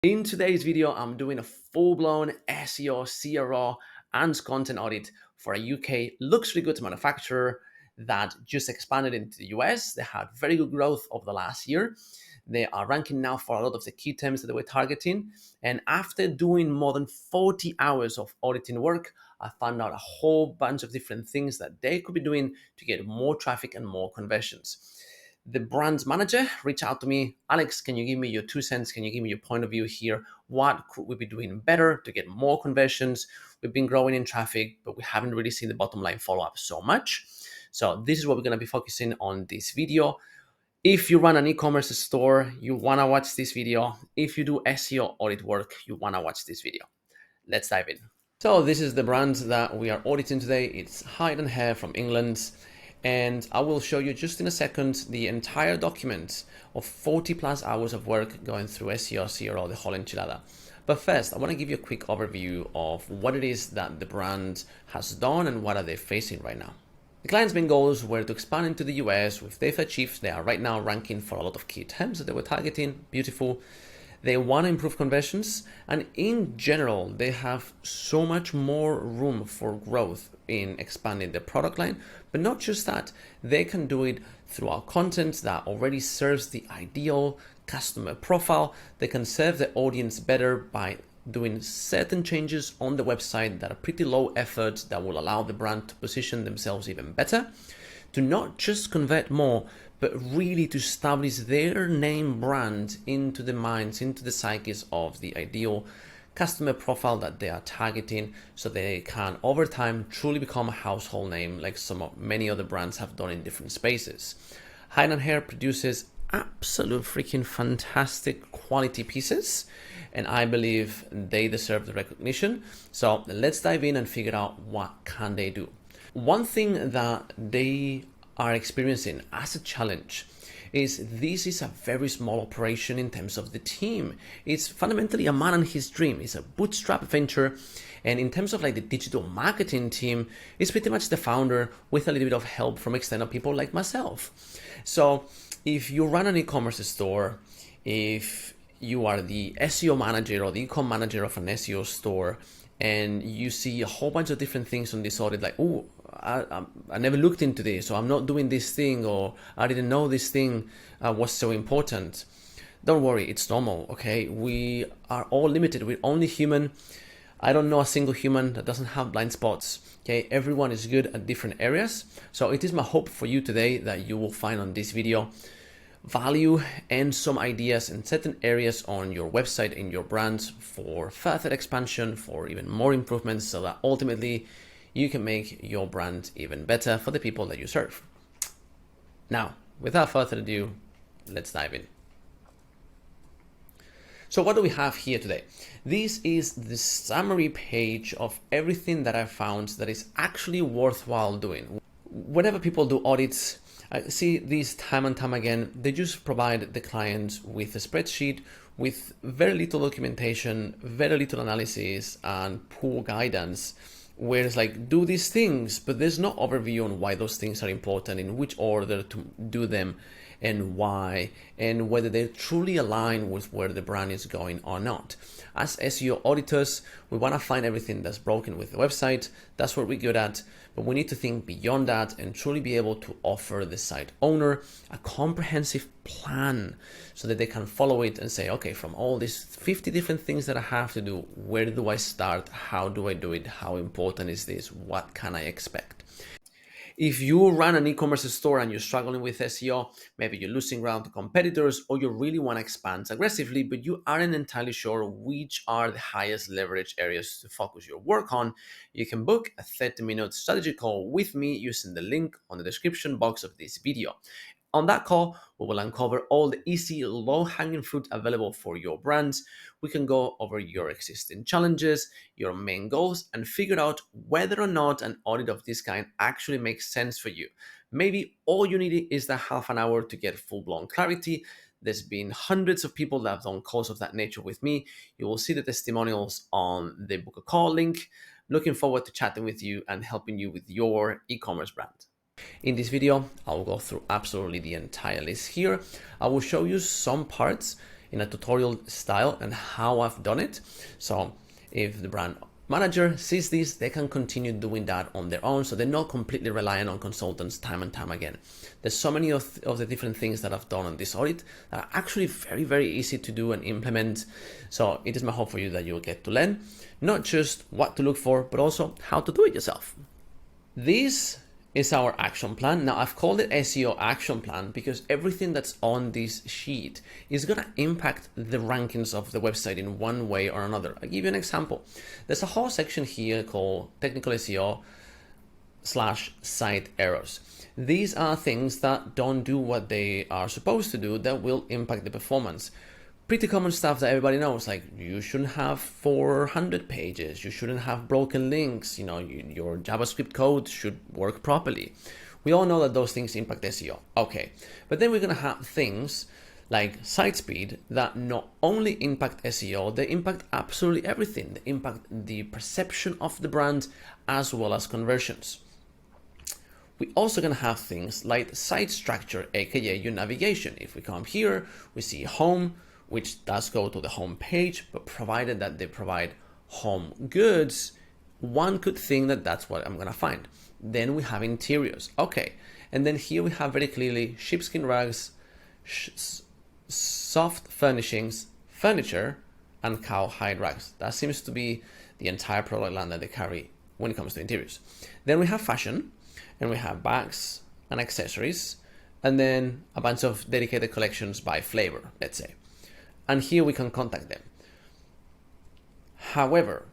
In today's video, I'm doing a full-blown SEO, CRO, and content audit for a UK luxury goods manufacturer that just expanded into the US. They had very good growth over the last year. They are ranking now for a lot of the key terms that they were targeting. And after doing more than 40 hours of auditing work, I found out a whole bunch of different things that they could be doing to get more traffic and more conversions. The brand's manager reached out to me. Alex, can you give me your 2 cents? Can you give me your point of view here? What could we be doing better to get more conversions? We've been growing in traffic, but we haven't really seen the bottom line follow up so much. So this is what we're going to be focusing on this video. If you run an e-commerce store, you want to watch this video. If you do SEO audit work, you want to watch this video. Let's dive in. So this is the brand that we are auditing today. It's Hyde and Hare from England. And I will show you just in a second the entire document of 40 plus hours of work going through SEO, CRO, the whole enchilada. But first, I want to give you a quick overview of what it is that the brand has done and what are they facing right now. The client's main goals were to expand into the US, which they've achieved. They are right now ranking for a lot of key terms that they were targeting. Beautiful. They want to improve conversions, and in general, they have so much more room for growth in expanding the product line. But not just that, they can do it through our content that already serves the ideal customer profile. They can serve the audience better by doing certain changes on the website that are pretty low effort that will allow the brand to position themselves even better, to not just convert more, but really to establish their name brand into the minds, into the psyches of the ideal customer profile that they are targeting, so they can over time truly become a household name like many other brands have done in different spaces. Hyde and Hare produces absolute freaking fantastic quality pieces, and I believe they deserve the recognition. So let's dive in and figure out what can they do. One thing that they are experiencing as a challenge is this is a very small operation in terms of the team. It's fundamentally a man and his dream. It's a bootstrap venture. And in terms of like the digital marketing team, it's pretty much the founder with a little bit of help from external people like myself. So if you run an e-commerce store, if you are the SEO manager or the e-com manager of an SEO store, and you see a whole bunch of different things on this audit, like, oh, I never looked into this, or I'm not doing this thing, or I didn't know this thing was so important. Don't worry, it's normal, okay? We are all limited. We're only human. I don't know a single human that doesn't have blind spots, okay? Everyone is good at different areas. So it is my hope for you today that you will find on this video value and some ideas in certain areas on your website and your brand for further expansion, for even more improvements, so that ultimately you can make your brand even better for the people that you serve. Now, without further ado, let's dive in. So what do we have here today? This is the summary page of everything that I found that is actually worthwhile doing. Whenever people do audits, I see this time and time again. They just provide the client with a spreadsheet with very little documentation, very little analysis, and poor guidance, where it's like, do these things, but there's no overview on why those things are important, in which order to do them, and why, and whether they truly align with where the brand is going or not. As SEO auditors, we want to find everything that's broken with the website. That's what we're good at, but we need to think beyond that and truly be able to offer the site owner a comprehensive plan so that they can follow it and say, okay, from all these 50 different things that I have to do, where do I start? How do I do it? How important is this? What can I expect? If you run an e-commerce store and you're struggling with SEO, maybe you're losing ground to competitors, or you really want to expand aggressively, but you aren't entirely sure which are the highest leverage areas to focus your work on, you can book a 30-minute strategy call with me using the link on the description box of this video. On that call, we will uncover all the easy, low-hanging fruit available for your brands. We can go over your existing challenges, your main goals, and figure out whether or not an audit of this kind actually makes sense for you. Maybe all you need is that half an hour to get full-blown clarity. There's been hundreds of people that have done calls of that nature with me. You will see the testimonials on the book a call link. Looking forward to chatting with you and helping you with your e-commerce brand. In this video, I will go through absolutely the entire list here. I will show you some parts in a tutorial style and how I've done it. So if the brand manager sees this, they can continue doing that on their own, so they're not completely reliant on consultants time and time again. There's so many of the different things that I've done on this audit that are actually very, very easy to do and implement. So it is my hope for you that you'll get to learn not just what to look for, but also how to do it yourself. This is our action plan. Now I've called it SEO action plan because everything that's on this sheet is going to impact the rankings of the website in one way or another. I'll give you an example. There's a whole section here called technical SEO / site errors. These are things that don't do what they are supposed to do that will impact the performance. Pretty common stuff that everybody knows, like you shouldn't have 400 pages, you shouldn't have broken links, your JavaScript code should work properly. We all know that those things impact SEO. Okay, but then we're gonna have things like site speed that not only impact SEO, they impact absolutely everything. They impact the perception of the brand as well as conversions. We're also going to have things like site structure, aka your navigation. If we come here, we see home, which does go to the home page, but provided that they provide home goods, one could think that that's what I'm going to find. Then we have interiors. Okay. And then here we have very clearly sheepskin rugs, soft furnishings, furniture, and cowhide rugs. That seems to be the entire product line that they carry when it comes to interiors. Then we have fashion, and we have bags and accessories, and then a bunch of dedicated collections by flavor, let's say. And here we can contact them. However,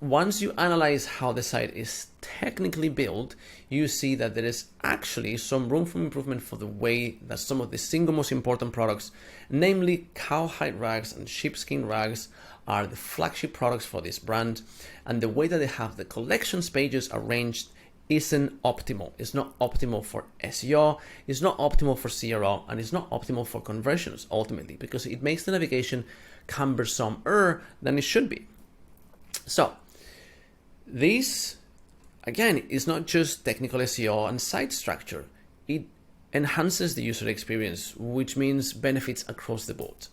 once you analyze how the site is technically built, you see that there is actually some room for improvement for the way that some of the single most important products, namely cowhide rugs and sheepskin rugs, are the flagship products for this brand. And the way that they have the collections pages arranged isn't optimal. It's not optimal for SEO, it's not optimal for CRO, and it's not optimal for conversions ultimately, because it makes the navigation cumbersomer than it should be. So this, again, is not just technical SEO and site structure. It enhances the user experience, which means benefits across the board.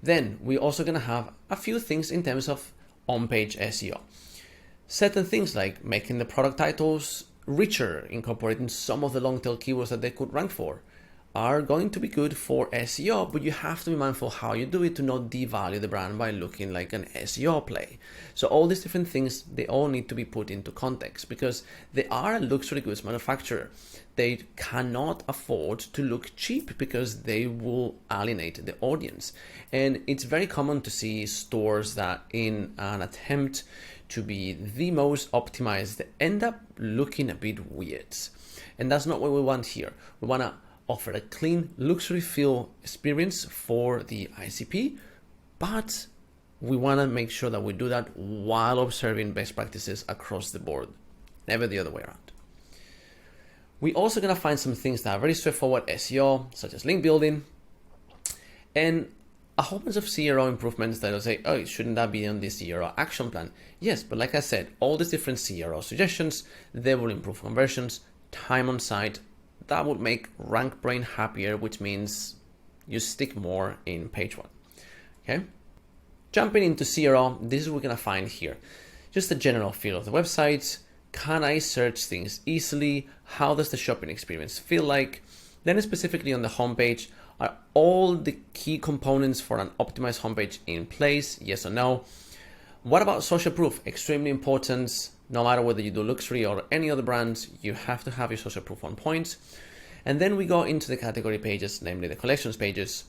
Then we're also going to have a few things in terms of on-page SEO. Certain things like making the product titles richer, incorporating some of the long tail keywords that they could rank for, are going to be good for SEO, but you have to be mindful how you do it to not devalue the brand by looking like an SEO play. So all these different things, they all need to be put into context because they are a luxury goods manufacturer. They cannot afford to look cheap because they will alienate the audience. And it's very common to see stores that in an attempt to be the most optimized, they end up looking a bit weird. And that's not what we want here. We want to offer a clean luxury feel experience for the ICP, but we want to make sure that we do that while observing best practices across the board, never the other way around. We're also going to find some things that are very straightforward SEO, such as link building, and a whole bunch of CRO improvements that will say, oh, shouldn't that be on this CRO action plan? Yes, but like I said, all these different CRO suggestions, they will improve conversions, time on site. That would make RankBrain happier, which means you stick more in page one. Okay. Jumping into CRO, this is what we're going to find here. Just the general feel of the website. Can I search things easily? How does the shopping experience feel like? Then specifically on the homepage, are all the key components for an optimized homepage in place? Yes or no? What about social proof? Extremely important. No matter whether you do luxury or any other brands, you have to have your social proof on point. And then we go into the category pages, namely the collections pages,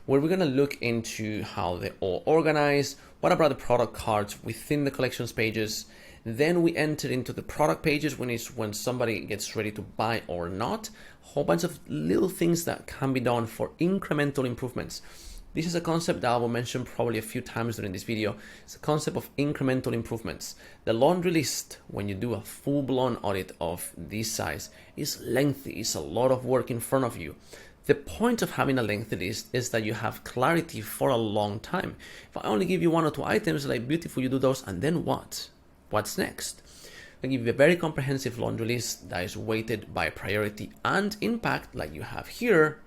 where we're going to look into how they're all organized. What about the product cards within the collections pages? Then we enter into the product pages when somebody gets ready to buy or not. A whole bunch of little things that can be done for incremental improvements. This is a concept that I will mention probably a few times during this video. It's a concept of incremental improvements. The laundry list, when you do a full-blown audit of this size, is lengthy. It's a lot of work in front of you. The point of having a lengthy list is that you have clarity for a long time. If I only give you one or two items, like beautiful, you do those, and then what? What's next? I give you a very comprehensive laundry list that is weighted by priority and impact, like you have here.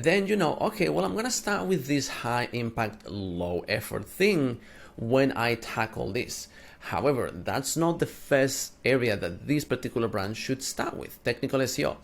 then you know, okay, well, I'm gonna start with this high impact, low effort thing when I tackle this. However, that's not the first area that this particular brand should start with, technical SEO.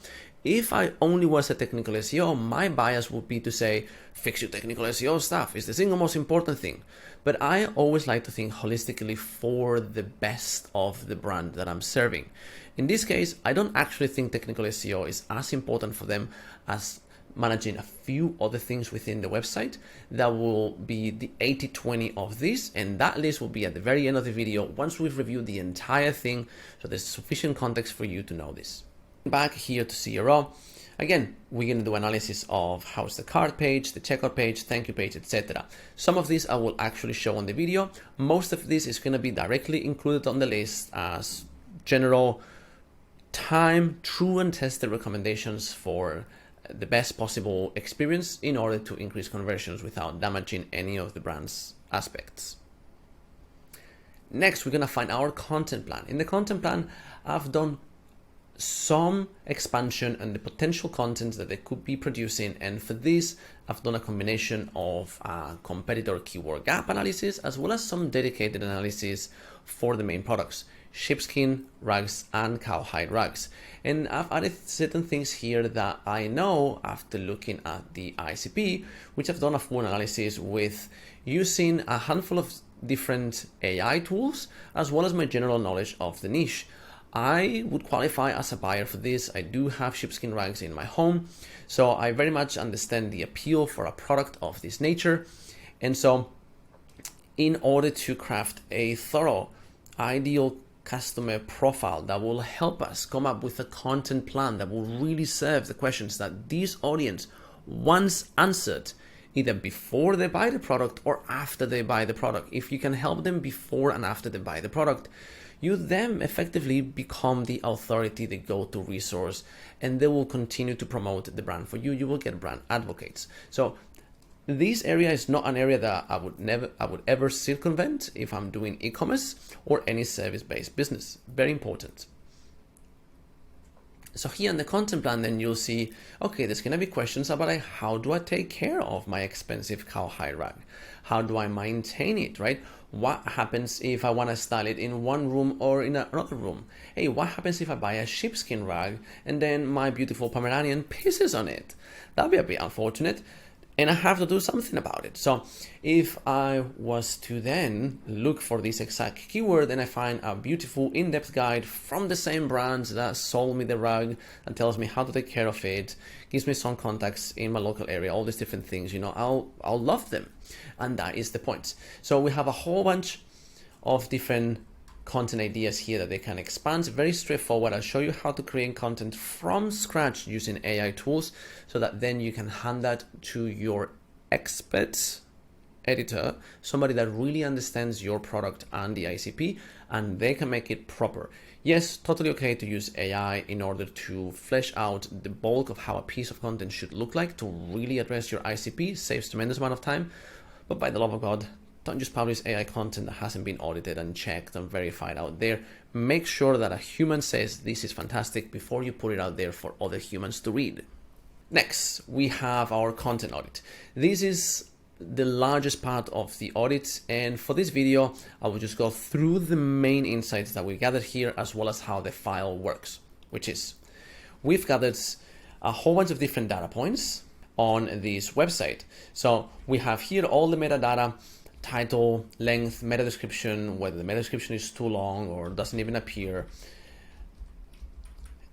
If I only was a technical SEO, my bias would be to say, fix your technical SEO stuff. It's the single most important thing. But I always like to think holistically for the best of the brand that I'm serving. In this case, I don't actually think technical SEO is as important for them as managing a few other things within the website. That will be the 80-20 of this, and that list will be at the very end of the video once we've reviewed the entire thing, so there's sufficient context for you to know this. Back here to CRO, again, we're going to do analysis of how's the cart page, the checkout page, thank you page, etc. Some of these I will actually show on the video. Most of this is going to be directly included on the list as general time, true and tested recommendations for the best possible experience in order to increase conversions without damaging any of the brand's aspects. Next, we're going to find our content plan. In the content plan, I've done some expansion and the potential content that they could be producing, and for this I've done a combination of competitor keyword gap analysis as well as some dedicated analysis for the main products, sheepskin rugs and cowhide rugs. And I've added certain things here that I know after looking at the ICP, which I've done a full analysis with using a handful of different AI tools as well as my general knowledge of the niche. I would qualify as a buyer for this. I do have sheepskin rugs in my home, so I very much understand the appeal for a product of this nature. And so in order to craft a thorough, ideal customer profile that will help us come up with a content plan that will really serve the questions that this audience once answered, either before they buy the product or after they buy the product. If you can help them before and after they buy the product, you then effectively become the authority, the go-to resource, and they will continue to promote the brand for you. You will get brand advocates. So this area is not an area that I would ever circumvent if I'm doing e-commerce or any service-based business. Very important. So here in the content plan, then you'll see, okay, there's gonna be questions about like, how do I take care of my expensive cowhide rug? How do I maintain it, right? What happens if I wanna style it in one room or in another room? Hey, what happens if I buy a sheepskin rug and then my beautiful Pomeranian pisses on it? That'd be a bit unfortunate, and I have to do something about it. So if I was to then look for this exact keyword and I find a beautiful in-depth guide from the same brands that sold me the rug and tells me how to take care of it, gives me some contacts in my local area, all these different things, you know, I'll love them. And that is the point. So we have a whole bunch of different content ideas here that they can expand. Very straightforward. I'll show you how to create content from scratch using AI tools so that then you can hand that to your expert editor, somebody that really understands your product and the ICP, and they can make it proper. Yes, totally okay to use AI in order to flesh out the bulk of how a piece of content should look like to really address your ICP, saves tremendous amount of time. But by the love of God, don't just publish AI content that hasn't been audited and checked and verified out there. Make sure that a human says this is fantastic before you put it out there for other humans to read. Next, we have our content audit. This is the largest part of the audit, and for this video, I will just go through the main insights that we gathered here as well as how the file works, which is we've gathered a whole bunch of different data points on this website. So we have here all the metadata, title, length, meta description, whether the meta description is too long or doesn't even appear,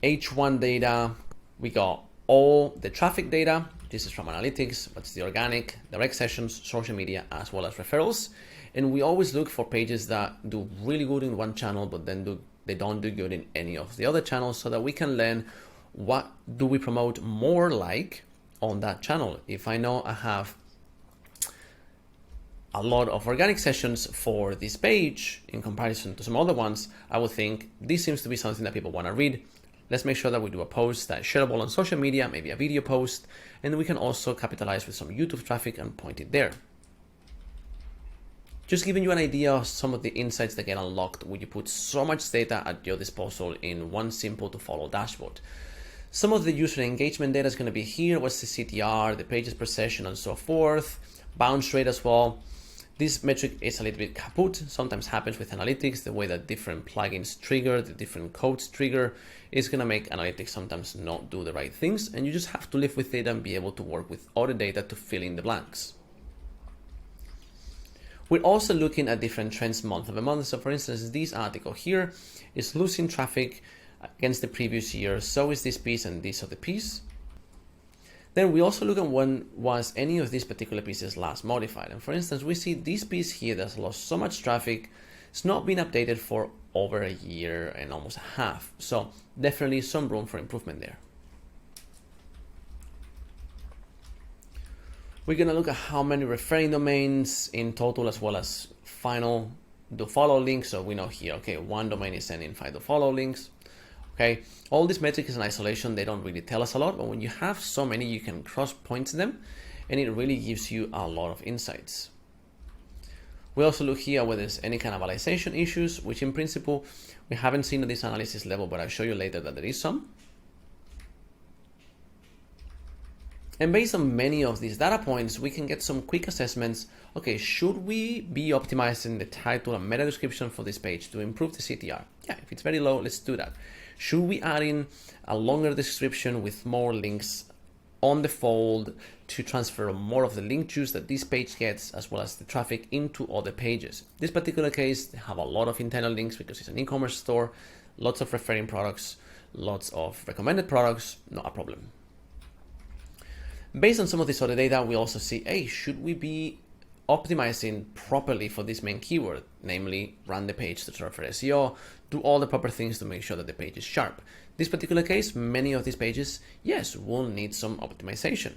H1 data, we got all the traffic data. This is from analytics, but it's the organic, direct sessions, social media, as well as referrals. And we always look for pages that do really good in one channel, but then they don't do good in any of the other channels, so that we can learn what do we promote more like on that channel. If I know I have a lot of organic sessions for this page in comparison to some other ones, I would think this seems to be something that people want to read. Let's make sure that we do a post that's shareable on social media, maybe a video post, and we can also capitalize with some YouTube traffic and point it there. Just giving you an idea of some of the insights that get unlocked when you put so much data at your disposal in one simple to follow dashboard. Some of the user engagement data is going to be here. What's the CTR, the pages per session, and so forth. Bounce rate as well. This metric is a little bit kaput. Sometimes happens with analytics. The way that different plugins trigger, the different codes trigger, is going to make analytics sometimes not do the right things. And you just have to live with it and be able to work with other data to fill in the blanks. We're also looking at different trends month over month. So for instance, this article here is losing traffic against the previous year. So is this piece and this other piece. Then we also look at when was any of these particular pieces last modified. And for instance, we see this piece here that's lost so much traffic. It's not been updated for over a year and almost a half. So definitely some room for improvement there. We're going to look at how many referring domains in total, as well as final do follow links. So we know here, okay, one domain is sending 5 do follow links. Okay, all these metrics in isolation, they don't really tell us a lot, but when you have so many, you can cross point them and it really gives you a lot of insights. We also look here whether there's any cannibalization issues, which in principle, we haven't seen at this analysis level, but I'll show you later that there is some. And based on many of these data points, we can get some quick assessments. Okay, should we be optimizing the title and meta description for this page to improve the CTR? Yeah, if it's very low, let's do that. Should we add in a longer description with more links on the fold to transfer more of the link juice that this page gets, as well as the traffic into other pages? This particular case, they have a lot of internal links because it's an e-commerce store, lots of referring products, lots of recommended products, not a problem. Based on some of this other data, we also see, hey, should we be optimizing properly for this main keyword, namely run the page to serve for SEO, do all the proper things to make sure that the page is sharp. This particular case, many of these pages, yes, will need some optimization.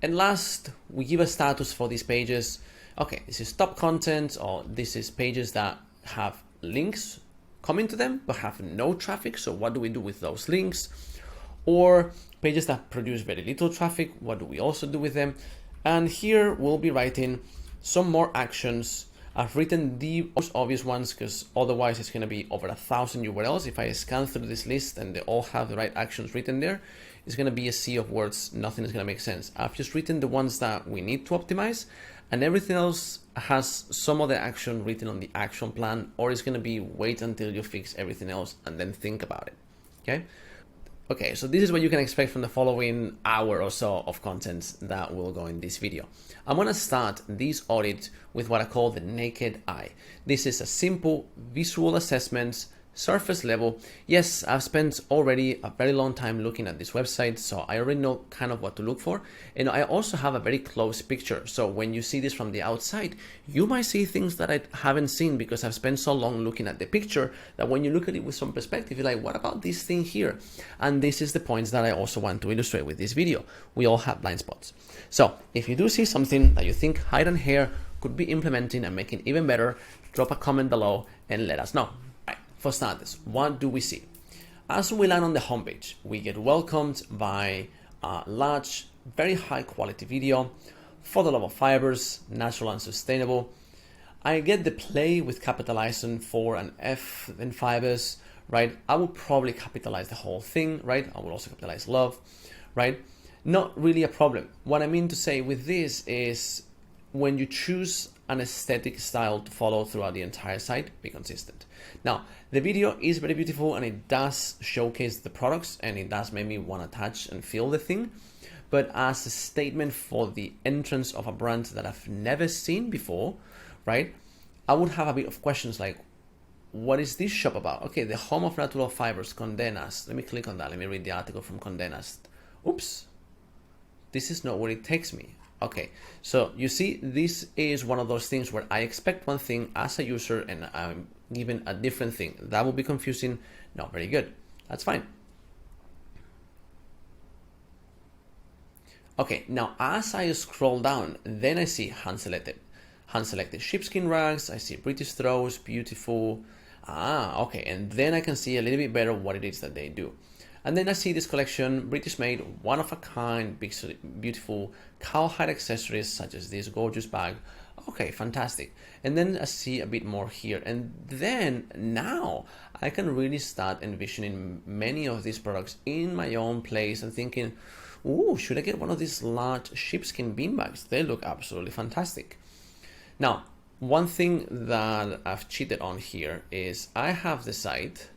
And last, we give a status for these pages. Okay, this is top content, or this is pages that have links coming to them, but have no traffic. So what do we do with those links? Or pages that produce very little traffic, what do we also do with them? And here we'll be writing some more actions. I've written the most obvious ones because otherwise it's going to be over 1,000 URLs. If I scan through this list and they all have the right actions written there, it's going to be a sea of words. Nothing is going to make sense. I've just written the ones that we need to optimize, and everything else has some other action written on the action plan, or it's going to be wait until you fix everything else and then think about it. Okay. Okay, so this is what you can expect from the following hour or so of content that will go in this video. I'm going to start this audit with what I call the naked eye. This is a simple visual assessment, surface level. Yes, I've spent already a very long time looking at this website, so I already know kind of what to look for. And I also have a very close picture. So when you see this from the outside, you might see things that I haven't seen because I've spent so long looking at the picture that when you look at it with some perspective, you're like, what about this thing here? And this is the points that I also want to illustrate with this video. We all have blind spots. So if you do see something that you think Hyde and Hare could be implementing and making even better, drop a comment below and let us know. For starters, what do we see? As we land on the homepage, we get welcomed by a large, very high quality video for the love of fibers, natural and sustainable. I get the play with capitalizing for an F in fibers, right? I will probably capitalize the whole thing, right? I will also capitalize love, right? Not really a problem. What I mean to say with this is when you choose an aesthetic style to follow throughout the entire site, be consistent. Now, the video is very beautiful and it does showcase the products and it does make me want to touch and feel the thing. But as a statement for the entrance of a brand that I've never seen before, right? I would have a bit of questions like, what is this shop about? Okay, the home of natural fibers, Condé Nast. Let me click on that. Let me read the article from Condé Nast. Oops, this is not where it takes me. Okay, so you see, this is one of those things where I expect one thing as a user and I'm given a different thing. That will be confusing. Not very good. That's fine. Okay, now as I scroll down, then I see hand selected sheepskin rugs. I see British throws, beautiful. Okay, and then I can see a little bit better what it is that they do. And then I see this collection, British made, one of a kind, big, beautiful cowhide accessories such as this gorgeous bag. Okay, fantastic. And then I see a bit more here. And then now I can really start envisioning many of these products in my own place and thinking, ooh, should I get one of these large sheepskin beanbags? They look absolutely fantastic. Now, one thing that I've cheated on here is I have the site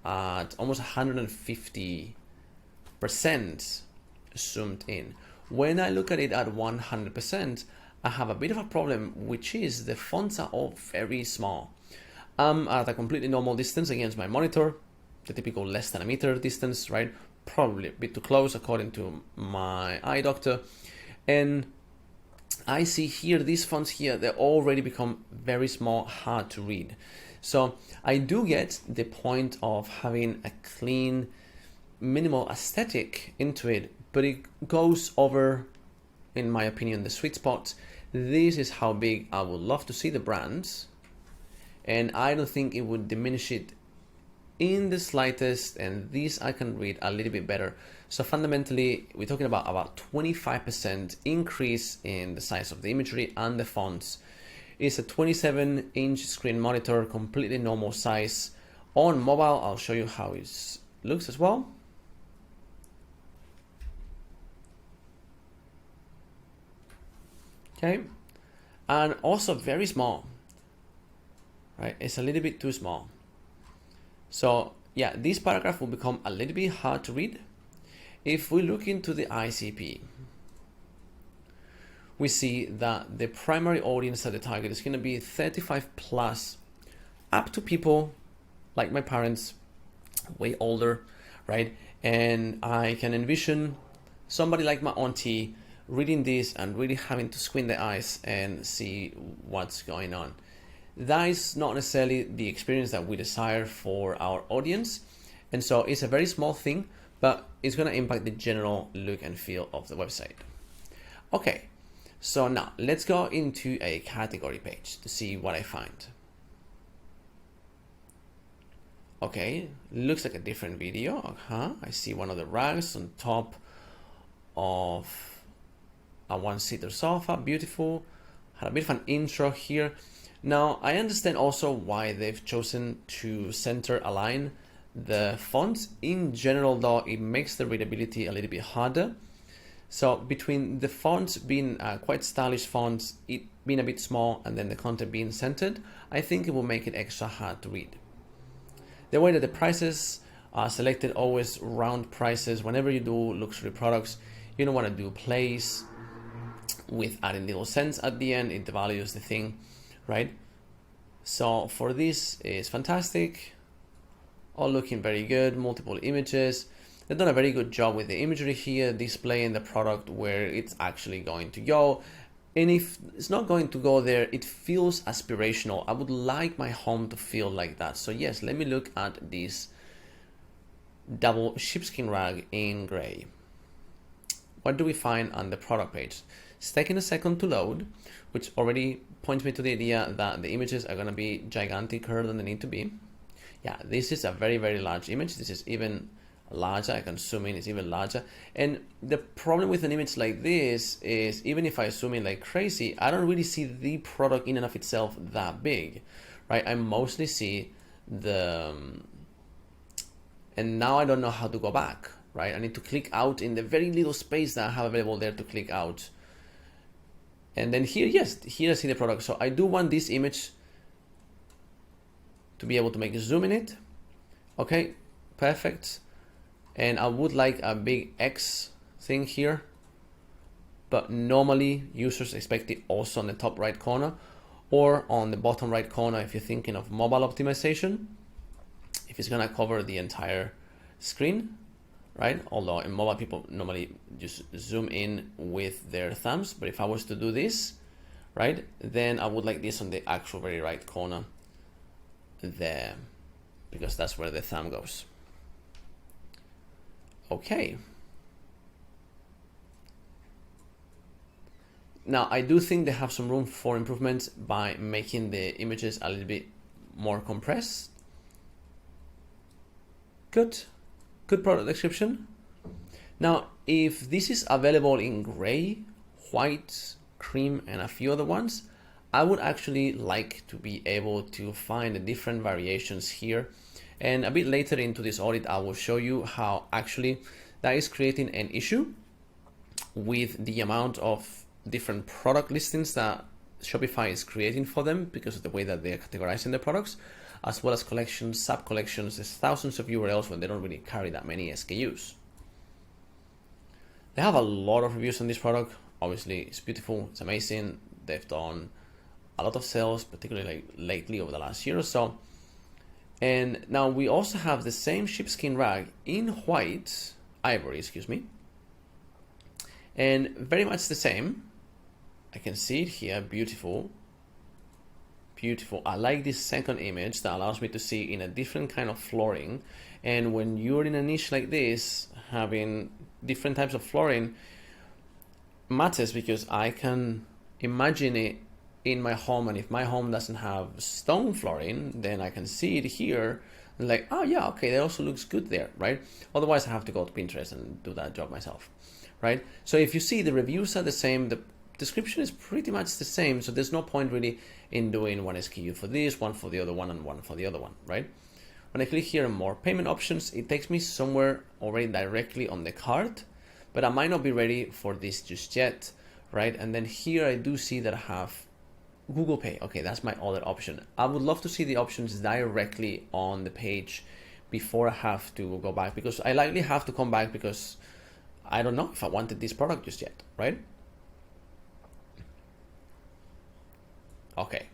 at almost 150% zoomed in. When I look at it at 100%, I have a bit of a problem, which is the fonts are all very small. I'm at a completely normal distance against my monitor, the typical less than a meter distance, right? Probably a bit too close according to my eye doctor. And I see here, these fonts here, they already become very small, hard to read. So I do get the point of having a clean, minimal aesthetic into it, but it goes over, in my opinion, the sweet spot. This is how big I would love to see the brands, and I don't think it would diminish it in the slightest, and this I can read a little bit better. So fundamentally, we're talking about 25% increase in the size of the imagery and the fonts. It's a 27-inch screen monitor, completely normal size. On mobile, I'll show you how it looks as well. Okay, and also very small, right? It's a little bit too small. So yeah, this paragraph will become a little bit hard to read. If we look into the ICP, we see that the primary audience at the target is going to be 35 plus, up to people like my parents, way older, right? And I can envision somebody like my auntie reading this and really having to squint their eyes and see what's going on. That is not necessarily the experience that we desire for our audience. And so it's a very small thing, but it's going to impact the general look and feel of the website. Okay, so now let's go into a category page to see what I find. Okay, looks like a different video. I see one of the rugs on top of a one-seater sofa, beautiful. Had a bit of an intro here. Now, I understand also why they've chosen to center align the fonts. In general, though, it makes the readability a little bit harder. So between the fonts being quite stylish fonts, it being a bit small, and then the content being centered, I think it will make it extra hard to read. The way that the prices are selected, always round prices. Whenever you do luxury products, you don't want to do place with adding little cents at the end. It devalues the thing, right? So for this is fantastic, all looking very good, multiple images. They've done a very good job with the imagery here, displaying the product where it's actually going to go. And if it's not going to go there, it feels aspirational. I would like my home to feel like that. So yes, let me look at this double sheepskin rag in gray. What do we find on the product page? It's taking a second to load, which already points me to the idea that the images are going to be giganticer than they need to be. Yeah, this is a very, very large image. This is even larger. I can zoom in, it's even larger. And the problem with an image like this is, even if I zoom in like crazy, I don't really see the product in and of itself that big, right? I mostly see the, and now I don't know how to go back, right? I need to click out in the very little space that I have available there to click out. And then here, yes, here I see the product. So I do want this image to be able to make a zoom in it. Okay, perfect. And I would like a big X thing here, but normally users expect it also on the top right corner or on the bottom right corner if you're thinking of mobile optimization, if it's gonna cover the entire screen, right? Although in mobile people normally just zoom in with their thumbs, but if I was to do this, right, then I would like this on the actual very right corner there, because that's where the thumb goes. Okay. Now, I do think they have some room for improvement by making the images a little bit more compressed. Good. Good product description. Now, if this is available in gray, white, cream, and a few other ones, I would actually like to be able to find the different variations here. And a bit later into this audit, I will show you how actually that is creating an issue with the amount of different product listings that Shopify is creating for them because of the way that they're categorizing the products, as well as collections, sub-collections. There's thousands of URLs when they don't really carry that many SKUs. They have a lot of reviews on this product. Obviously, it's beautiful, it's amazing. They've done a lot of sales, particularly like lately over the last year or so. And now we also have the same sheepskin rag in ivory, excuse me. And very much the same. I can see it here, beautiful. Beautiful. I like this second image that allows me to see in a different kind of flooring. And when you're in a niche like this, having different types of flooring matters because I can imagine it in my home, and if my home doesn't have stone flooring, then I can see it here and like, oh yeah, okay, that also looks good there, right? Otherwise I have to go to Pinterest and do that job myself, right? So if you see the reviews are the same, the description is pretty much the same, so there's no point really in doing one SKU for this, one for the other one, and one for the other one, right? When I click here on more payment options, it takes me somewhere already directly on the cart, but I might not be ready for this just yet, right? And then here I do see that I have Google Pay. Okay, that's my other option. I would love to see the options directly on the page before I have to go back, because I likely have to come back because I don't know if I wanted this product just yet, right? Okay,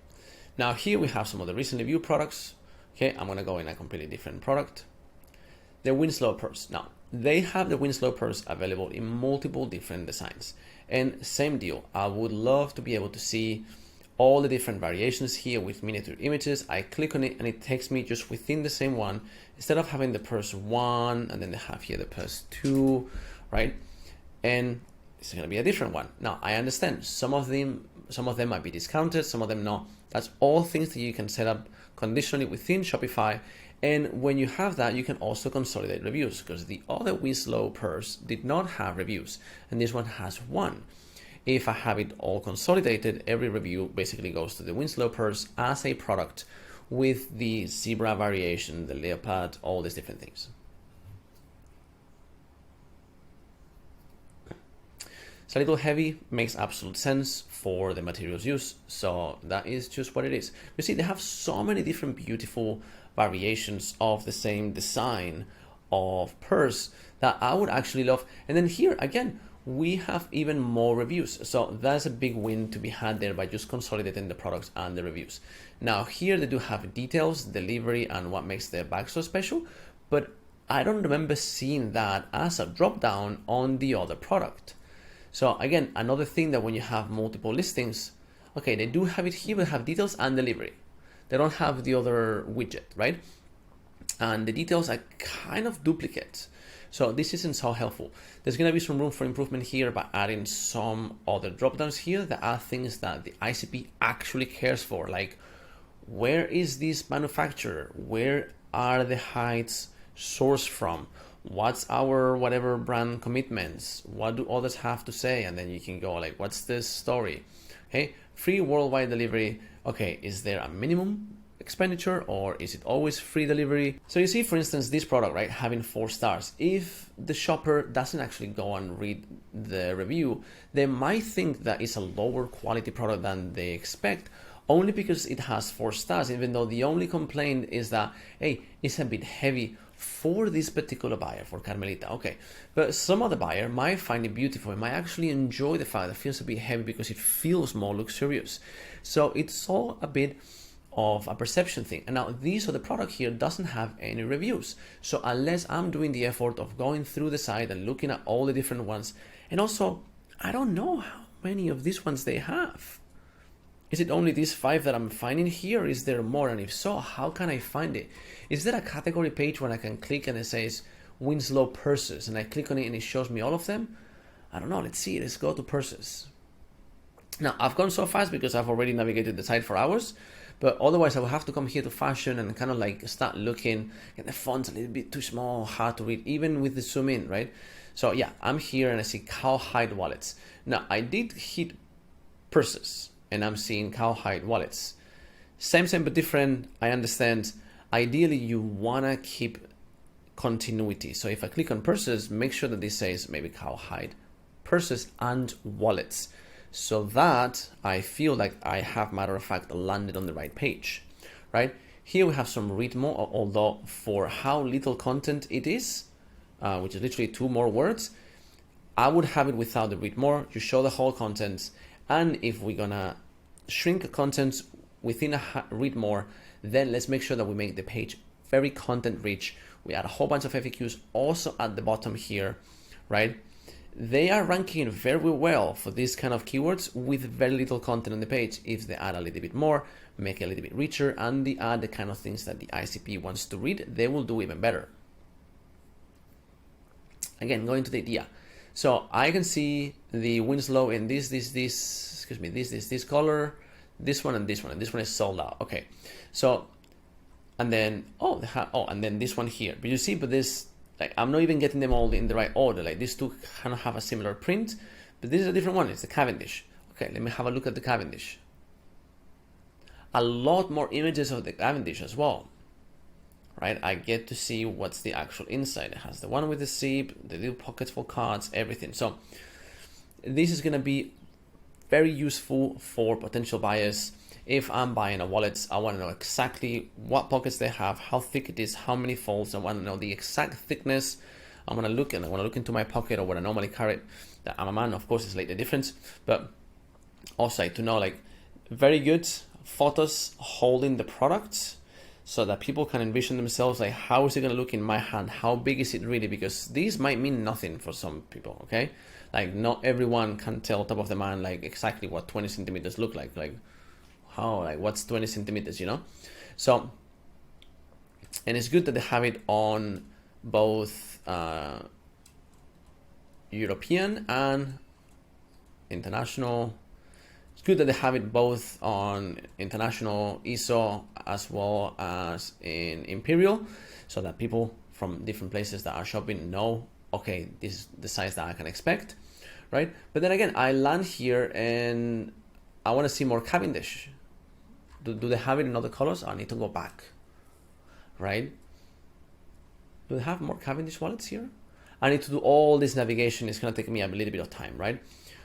now here we have some of the recent review products. Okay, I'm gonna go in a completely different product. The Winslow purse. Now, they have the Winslow purse available in multiple different designs. And same deal, I would love to be able to see all the different variations here with miniature images. I click on it and it takes me just within the same one, instead of having the purse 1 and then they have here the purse 2, right? And it's gonna be a different one. Now, I understand some of them might be discounted, some of them not. That's all things that you can set up conditionally within Shopify. And when you have that, you can also consolidate reviews, because the other Winslow purse did not have reviews and this one has one. If I have it all consolidated, every review basically goes to the Winslow purse as a product with the zebra variation, the leopard, all these different things. It's a little heavy, makes absolute sense for the materials used, so that is just what it is. You see, they have so many different beautiful variations of the same design of purse that I would actually love. And then here again, we have even more reviews. So that's a big win to be had there by just consolidating the products and the reviews. Now here they do have details, delivery, and what makes the bag so special, but I don't remember seeing that as a drop down on the other product. So again, another thing that when you have multiple listings, okay, they do have it here, but have details and delivery. They don't have the other widget, right? And the details are kind of duplicates. So this isn't so helpful. There's gonna be some room for improvement here by adding some other drop-downs here that are things that the ICP actually cares for, like where is this manufacturer? Where are the hides sourced from? What's our whatever brand commitments? What do others have to say? And then you can go like, what's this story? Okay, free worldwide delivery. Okay, is there a minimum expenditure or is it always free delivery? So you see, for instance, this product, right, having 4 stars. If the shopper doesn't actually go and read the review, they might think that it's a lower quality product than they expect, only because it has 4 stars, even though the only complaint is that, hey, it's a bit heavy for this particular buyer, for Carmelita. Okay, but some other buyer might find it beautiful and might actually enjoy the fact that it feels a bit heavy because it feels more luxurious. So it's all a bit of a perception thing. And now this other product here doesn't have any reviews. So unless I'm doing the effort of going through the site and looking at all the different ones, and also I don't know how many of these ones they have. Is it only these 5 that I'm finding here? Is there more? And if so, how can I find it? Is there a category page where I can click and it says Winslow purses and I click on it and it shows me all of them? I don't know. Let's see. Let's go to purses. Now, I've gone so fast because I've already navigated the site for hours, But otherwise I will have to come here to fashion and kind of like start looking, and the font's a little bit too small, hard to read, even with the zoom in, right? So yeah, I'm here and I see cowhide wallets. Now I did hit purses and I'm seeing cowhide wallets. Same but different, I understand. Ideally you wanna keep continuity. So if I click on purses, make sure that this says maybe cowhide purses and wallets, so that I feel like I have, matter of fact, landed on the right page, right? Here we have some read more, although for how little content it is, which is literally 2 more words, I would have it without the read more. You show the whole content, and if we're gonna shrink content within a read more, then let's make sure that we make the page very content rich. We add a whole bunch of FAQs also at the bottom here, right? They are ranking very well for these kind of keywords with very little content on the page. If they add a little bit more, make it a little bit richer, and they add the kind of things that the ICP wants to read, they will do even better. Again, going to the idea. So I can see the Winslow in this color, this one, and this one is sold out. Okay, so, and then, and then this one here. But you see, but this, like, I'm not even getting them all in the right order. Like, these two kind of have a similar print, but this is a different one. It's the Cavendish. Okay, let me have a look at the Cavendish. A lot more images of the Cavendish as well, right? I get to see what's the actual inside. It has the one with the zip, the little pockets for cards, everything. So this is going to be very useful for potential buyers. If I'm buying a wallet, I want to know exactly what pockets they have, how thick it is, how many folds. I want to know the exact thickness. I want to look into my pocket or what I normally carry. That I'm a man, of course, it's like the difference. But also to know, like, very good photos holding the product, so that people can envision themselves, like, how is it going to look in my hand? How big is it really? Because these might mean nothing for some people, okay? Like, not everyone can tell top of the mind, like, exactly what 20 centimeters look like. Like, how, like, what's 20 centimeters, you know? So, and it's good that they have it on both European and international. It's good that they have it both on international ISO as well as in Imperial, so that people from different places that are shopping know, okay, this is the size that I can expect, right? But then again, I land here and I want to see more Cavendish. Do they have it in other colors? I need to go back, right? Do they have more Cavendish wallets here? I need to do all this navigation. It's going to take me a little bit of time, right?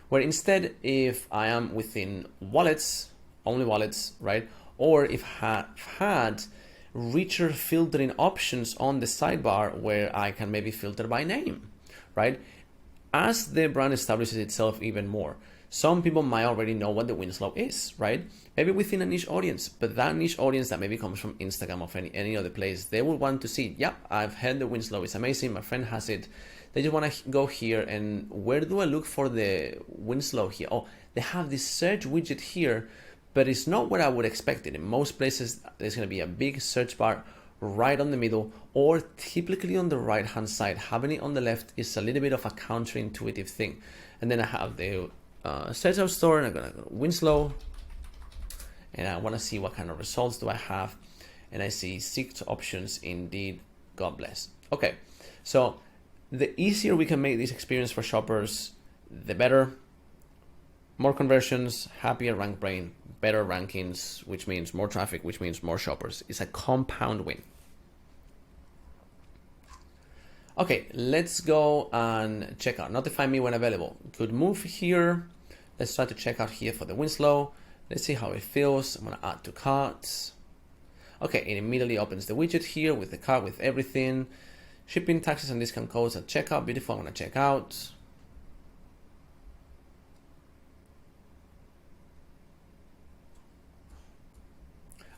Where instead, if I am within wallets, only wallets, right? Or if I have had richer filtering options on the sidebar where I can maybe filter by name, right? As the brand establishes itself even more, some people might already know what the Winslow is, right? Maybe within a niche audience, but that niche audience that maybe comes from Instagram or any other place, they will want to see, yep, I've heard the Winslow is amazing, my friend has it. They just want to go here, and where do I look for the Winslow here? Oh, they have this search widget here, but it's not what I would expect it. In most places, there's going to be a big search bar right on the middle, or typically on the right hand side. Having it on the left is a little bit of a counterintuitive thing. And then I have the search out store, and I'm going to go to Winslow, and I want to see what kind of results do I have. And I see 6 options indeed. God bless. Okay, so the easier we can make this experience for shoppers, the better. More conversions, happier rank brain, better rankings, which means more traffic, which means more shoppers. It's a compound win. Okay, let's go and check out. Notify me when available. Good move here. Let's try to check out here for the Winslow. Let's see how it feels. I'm gonna add to carts. Okay, it immediately opens the widget here with the cart, with everything. Shipping, taxes, and discount codes at checkout. Beautiful, I'm gonna check out.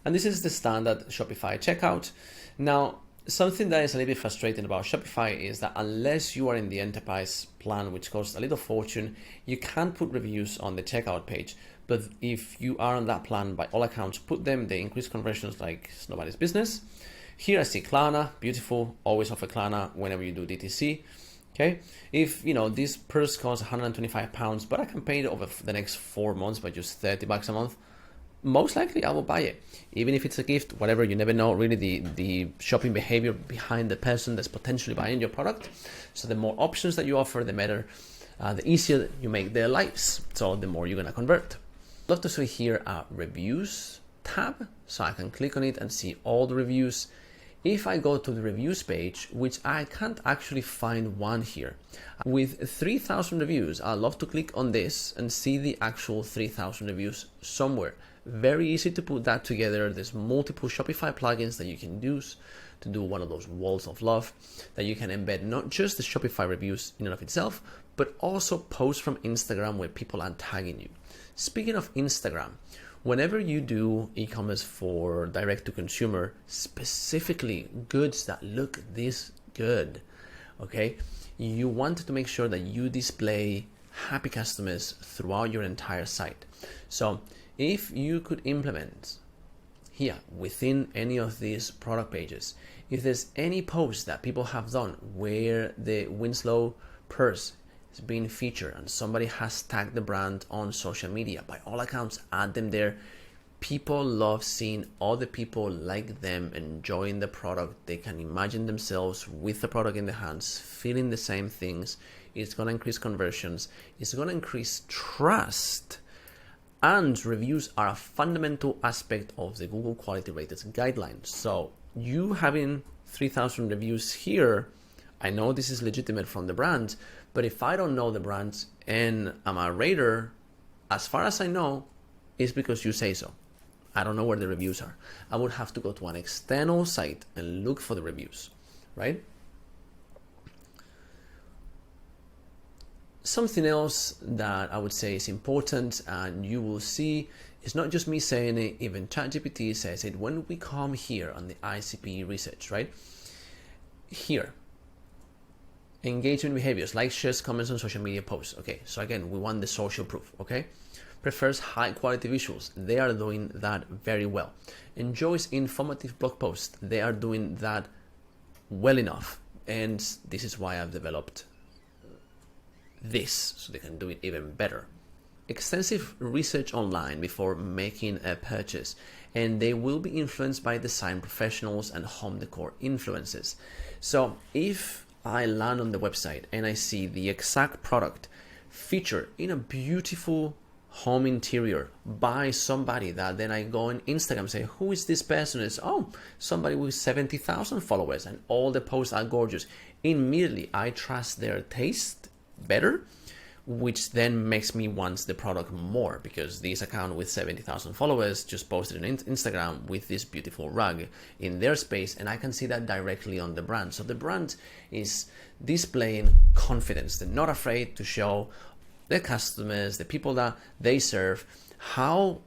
And this is the standard Shopify checkout. Now, something that is a little bit frustrating about Shopify is that unless you are in the enterprise plan, which costs a little fortune, you can't put reviews on the checkout page. But if you are on that plan, by all accounts, put them. They increase conversions like it's nobody's business. Here I see Klarna, beautiful, always offer Klarna whenever you do DTC. Okay, if you know this purse costs £125, but I can pay it over the next 4 months by just $30 a month, most likely I will buy it. Even if it's a gift, whatever, you never know really the shopping behavior behind the person that's potentially buying your product. So the more options that you offer, the better, the easier you make their lives. So the more you're gonna convert. Love to see here a reviews tab. So I can click on it and see all the reviews. If I go to the reviews page, which I can't actually find one here, with 3,000 reviews, I'd love to click on this and see the actual 3,000 reviews somewhere. Very easy to put that together. There's multiple Shopify plugins that you can use to do one of those walls of love that you can embed not just the Shopify reviews in and of itself, but also posts from Instagram where people are tagging you. Speaking of Instagram, whenever you do e-commerce for direct to consumer, specifically goods that look this good, okay, you want to make sure that you display happy customers throughout your entire site. So if you could implement here within any of these product pages, if there's any post that people have done where the Winslow purse being featured and somebody has tagged the brand on social media, by all accounts, add them there. People love seeing other people like them enjoying the product. They can imagine themselves with the product in their hands, feeling the same things. It's going to increase conversions. It's going to increase trust. And reviews are a fundamental aspect of the Google Quality Raters guidelines. So you having 3,000 reviews here, I know this is legitimate from the brand, but if I don't know the brand and I'm a rater, as far as I know, it's because you say so. I don't know where the reviews are. I would have to go to an external site and look for the reviews, right? Something else that I would say is important, and you will see, it's not just me saying it, even ChatGPT says it when we come here on the ICP research, right? Here, engagement behaviors, like shares, comments on social media posts. Okay, so again, we want the social proof, okay? Prefers high quality visuals. They are doing that very well. Enjoys informative blog posts. They are doing that well enough. And this is why I've developed this, so they can do it even better. Extensive research online before making a purchase, and they will be influenced by design professionals and home decor influencers. So if I land on the website and I see the exact product featured in a beautiful home interior by somebody that then I go on Instagram and say, who is this person? It's, oh, somebody with 70,000 followers and all the posts are gorgeous. Immediately I trust their taste better, which then makes me want the product more, because this account with 70,000 followers just posted on Instagram with this beautiful rug in their space, and I can see that directly on the brand. So the brand is displaying confidence. They're not afraid to show their customers, the people that they serve, how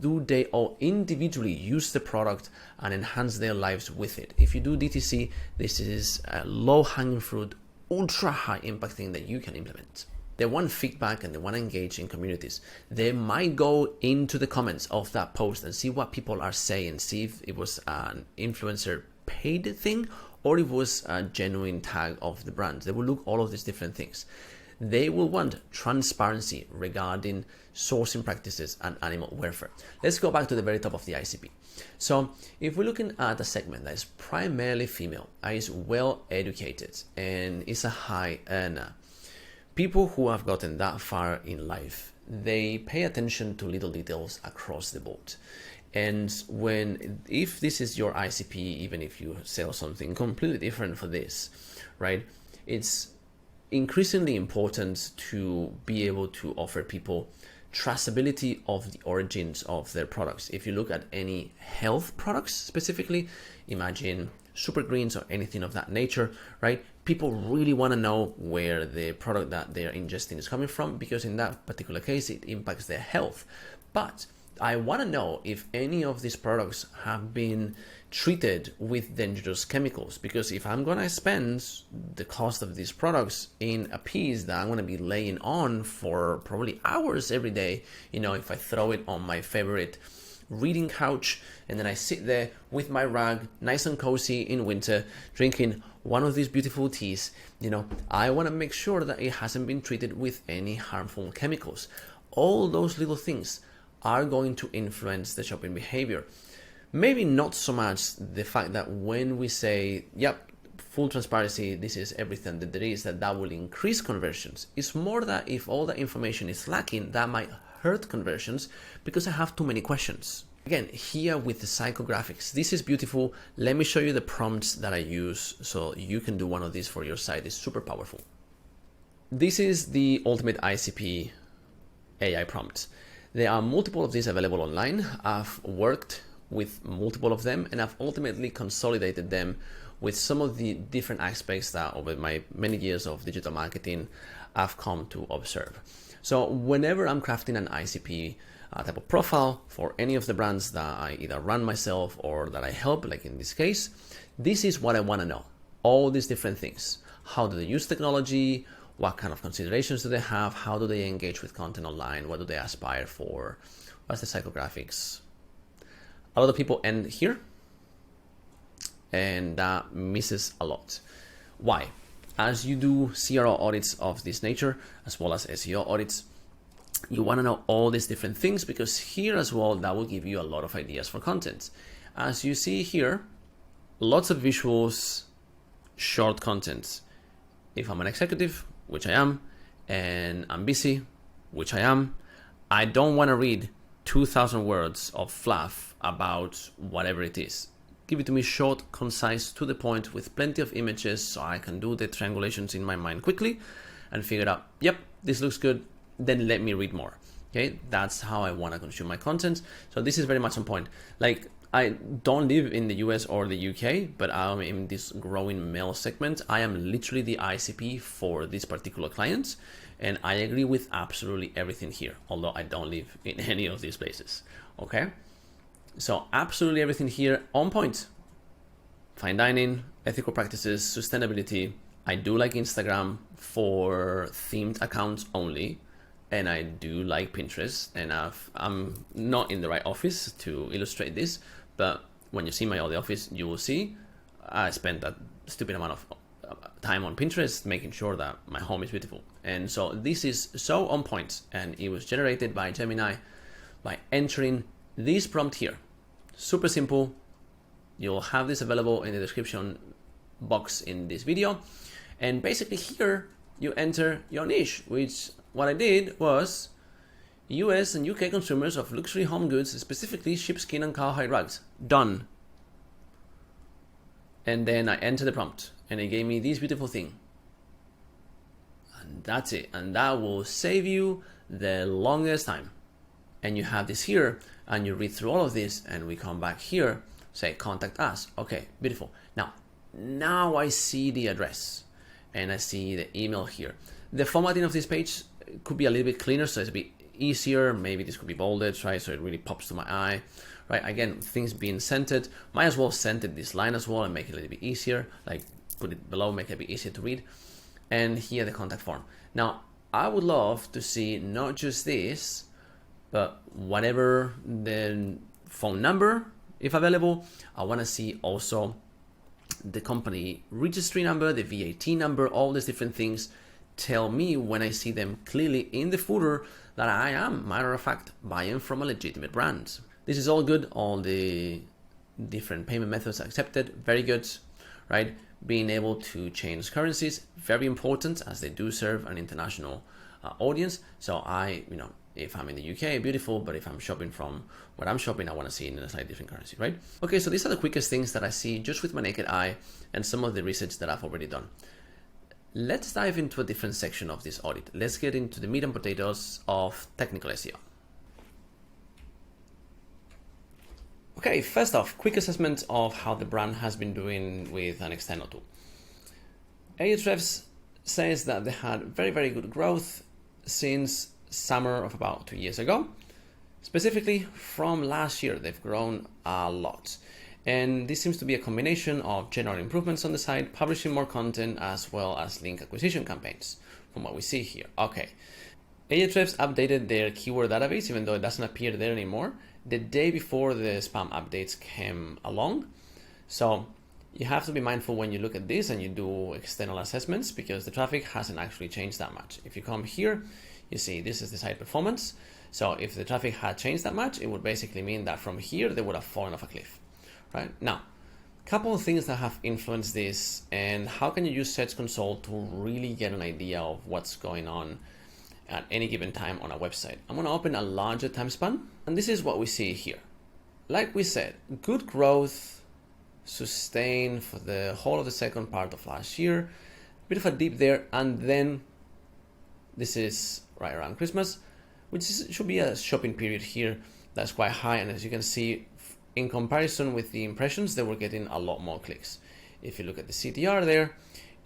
do they all individually use the product and enhance their lives with it. If you do DTC, this is a low-hanging fruit, ultra high impact thing that you can implement. They want feedback and they want to engage in communities. They might go into the comments of that post and see what people are saying, see if it was an influencer paid thing or it was a genuine tag of the brand. They will look all of these different things. They will want transparency regarding sourcing practices and animal welfare. Let's go back to the very top of the ICP. So if we're looking at a segment that is primarily female, is well educated, and is a high earner, people who have gotten that far in life, they pay attention to little details across the board. And if this is your ICP, even if you sell something completely different for this, right, it's increasingly important to be able to offer people traceability of the origins of their products. If you look at any health products specifically, imagine super greens or anything of that nature, right? People really want to know where the product that they're ingesting is coming from, because in that particular case, it impacts their health. But I want to know if any of these products have been treated with dangerous chemicals, because if I'm going to spend the cost of these products in a piece that I'm going to be laying on for probably hours every day, if I throw it on my favorite reading couch and then I sit there with my rug, nice and cozy in winter, drinking one of these beautiful teas, I want to make sure that it hasn't been treated with any harmful chemicals. All those little things are going to influence the shopping behavior. Maybe not so much the fact that when we say, yep, full transparency, this is everything that there is, that will increase conversions. It's more that if all the information is lacking, that might hurt conversions because I have too many questions. Again, here with the psychographics, this is beautiful. Let me show you the prompts that I use so you can do one of these for your site. It's super powerful. This is the ultimate ICP AI prompt. There are multiple of these available online. I've worked with multiple of them and I've ultimately consolidated them with some of the different aspects that over my many years of digital marketing I've come to observe. So whenever I'm crafting an ICP type of profile for any of the brands that I either run myself or that I help, like in this case, this is what I want to know. All these different things. How do they use technology? What kind of considerations do they have? How do they engage with content online? What do they aspire for? What's the psychographics? A lot of people end here, and that misses a lot. Why? As you do CRO audits of this nature, as well as SEO audits, you want to know all these different things because here as well, that will give you a lot of ideas for content. As you see here, lots of visuals, short content. If I'm an executive, which I am, and I'm busy, which I am, I don't want to read 2,000 words of fluff about whatever it is. Give it to me short, concise, to the point, with plenty of images so I can do the triangulations in my mind quickly and figure out, yep, this looks good, then let me read more. Okay, that's how I want to consume my content. So this is very much on point. Like, I don't live in the US or the UK, but I'm in this growing male segment. I am literally the ICP for this particular client, and I agree with absolutely everything here, although I don't live in any of these places. Okay, so absolutely everything here on point. Fine dining, ethical practices, sustainability. I do like Instagram for themed accounts only, and I do like Pinterest, and I'm not in the right office to illustrate this, but when you see my other office, you will see I spent that stupid amount of time on Pinterest making sure that my home is beautiful. And so this is so on point, and it was generated by Gemini by entering this prompt here. Super simple. You'll have this available in the description box in this video. And basically here you enter your niche, which what I did was US and UK consumers of luxury home goods, specifically sheepskin and cowhide rugs. Done. And then I enter the prompt and it gave me this beautiful thing. And that's it. And that will save you the longest time. And you have this here and you read through all of this and we come back here, say contact us. Okay, beautiful. Now I see the address and I see the email here. The formatting of this page could be a little bit cleaner, so it's a bit easier. Maybe this could be bolded, right? So it really pops to my eye, right? Again, things being centered. Might as well center this line as well and make it a little bit easier. Like put it below, make it a bit easier to read. And here the contact form. Now, I would love to see not just this, but whatever the phone number, if available. I want to see also the company registry number, the VAT number, all these different things. Tell me when I see them clearly in the footer that I am, matter of fact, buying from a legitimate brand. This is all good. All the different payment methods accepted, very good, right? Being able to change currencies, very important, as they do serve an international audience. So if I'm in the UK, beautiful, but if I'm shopping from where I'm shopping, I want to see it in a slightly different currency, right? Okay, so these are the quickest things that I see just with my naked eye and some of the research that I've already done. Let's dive into a different section of this audit. Let's get into the meat and potatoes of technical SEO. Okay, first off, quick assessment of how the brand has been doing with an external tool. Ahrefs says that they had very, very good growth since summer of about 2 years ago. Specifically from last year, they've grown a lot. And this seems to be a combination of general improvements on the site, publishing more content, as well as link acquisition campaigns, from what we see here. Okay, Ahrefs updated their keyword database, even though it doesn't appear there anymore, the day before the spam updates came along. So you have to be mindful when you look at this and you do external assessments, because the traffic hasn't actually changed that much. If you come here, you see this is the site performance. So if the traffic had changed that much, it would basically mean that from here, they would have fallen off a cliff, right? Now, a couple of things that have influenced this, and how can you use Search Console to really get an idea of what's going on at any given time on a website. I'm going to open a larger time span, and this is what we see here. Like we said, good growth, sustained for the whole of the second part of last year, a bit of a dip there, and then this is right around Christmas, which should be a shopping period here that's quite high. And as you can see, in comparison with the impressions, they were getting a lot more clicks. If you look at the CTR there,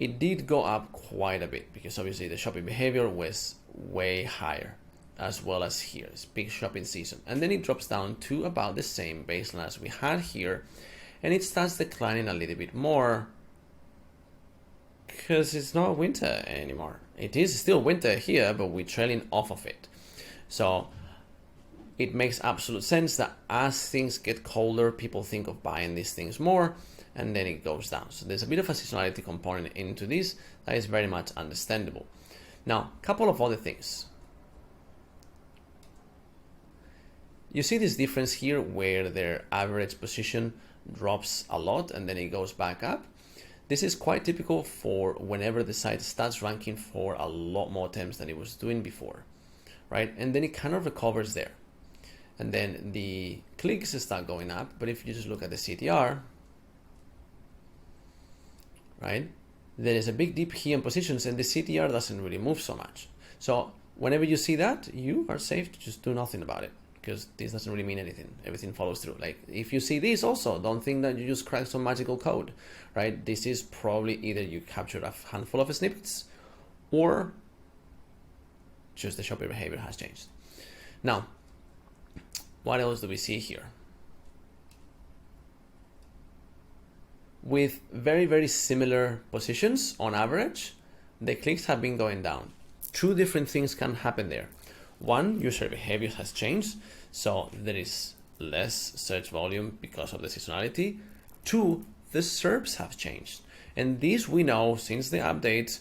it did go up quite a bit because obviously the shopping behavior was way higher, as well as here. It's big shopping season. And then it drops down to about the same baseline as we had here, and it starts declining a little bit more because it's not winter anymore. It is still winter here, but we're trailing off of it. So it makes absolute sense that as things get colder, people think of buying these things more, and then it goes down. So there's a bit of a seasonality component into this that is very much understandable. Now, a couple of other things. You see this difference here where their average position drops a lot and then it goes back up. This is quite typical for whenever the site starts ranking for a lot more terms than it was doing before, right? And then it kind of recovers there. And then the clicks start going up. But if you just look at the CTR, right, there is a big dip here in positions and the CTR doesn't really move so much. So whenever you see that, you are safe to just do nothing about it, because this doesn't really mean anything. Everything follows through. Like if you see this also, don't think that you just cracked some magical code, right? This is probably either you captured a handful of snippets or just the shopper behavior has changed. Now, what else do we see here? With very, very similar positions on average, the clicks have been going down. Two different things can happen there. One, user behavior has changed, so there is less search volume because of the seasonality. Two, the SERPs have changed. And this we know since the update,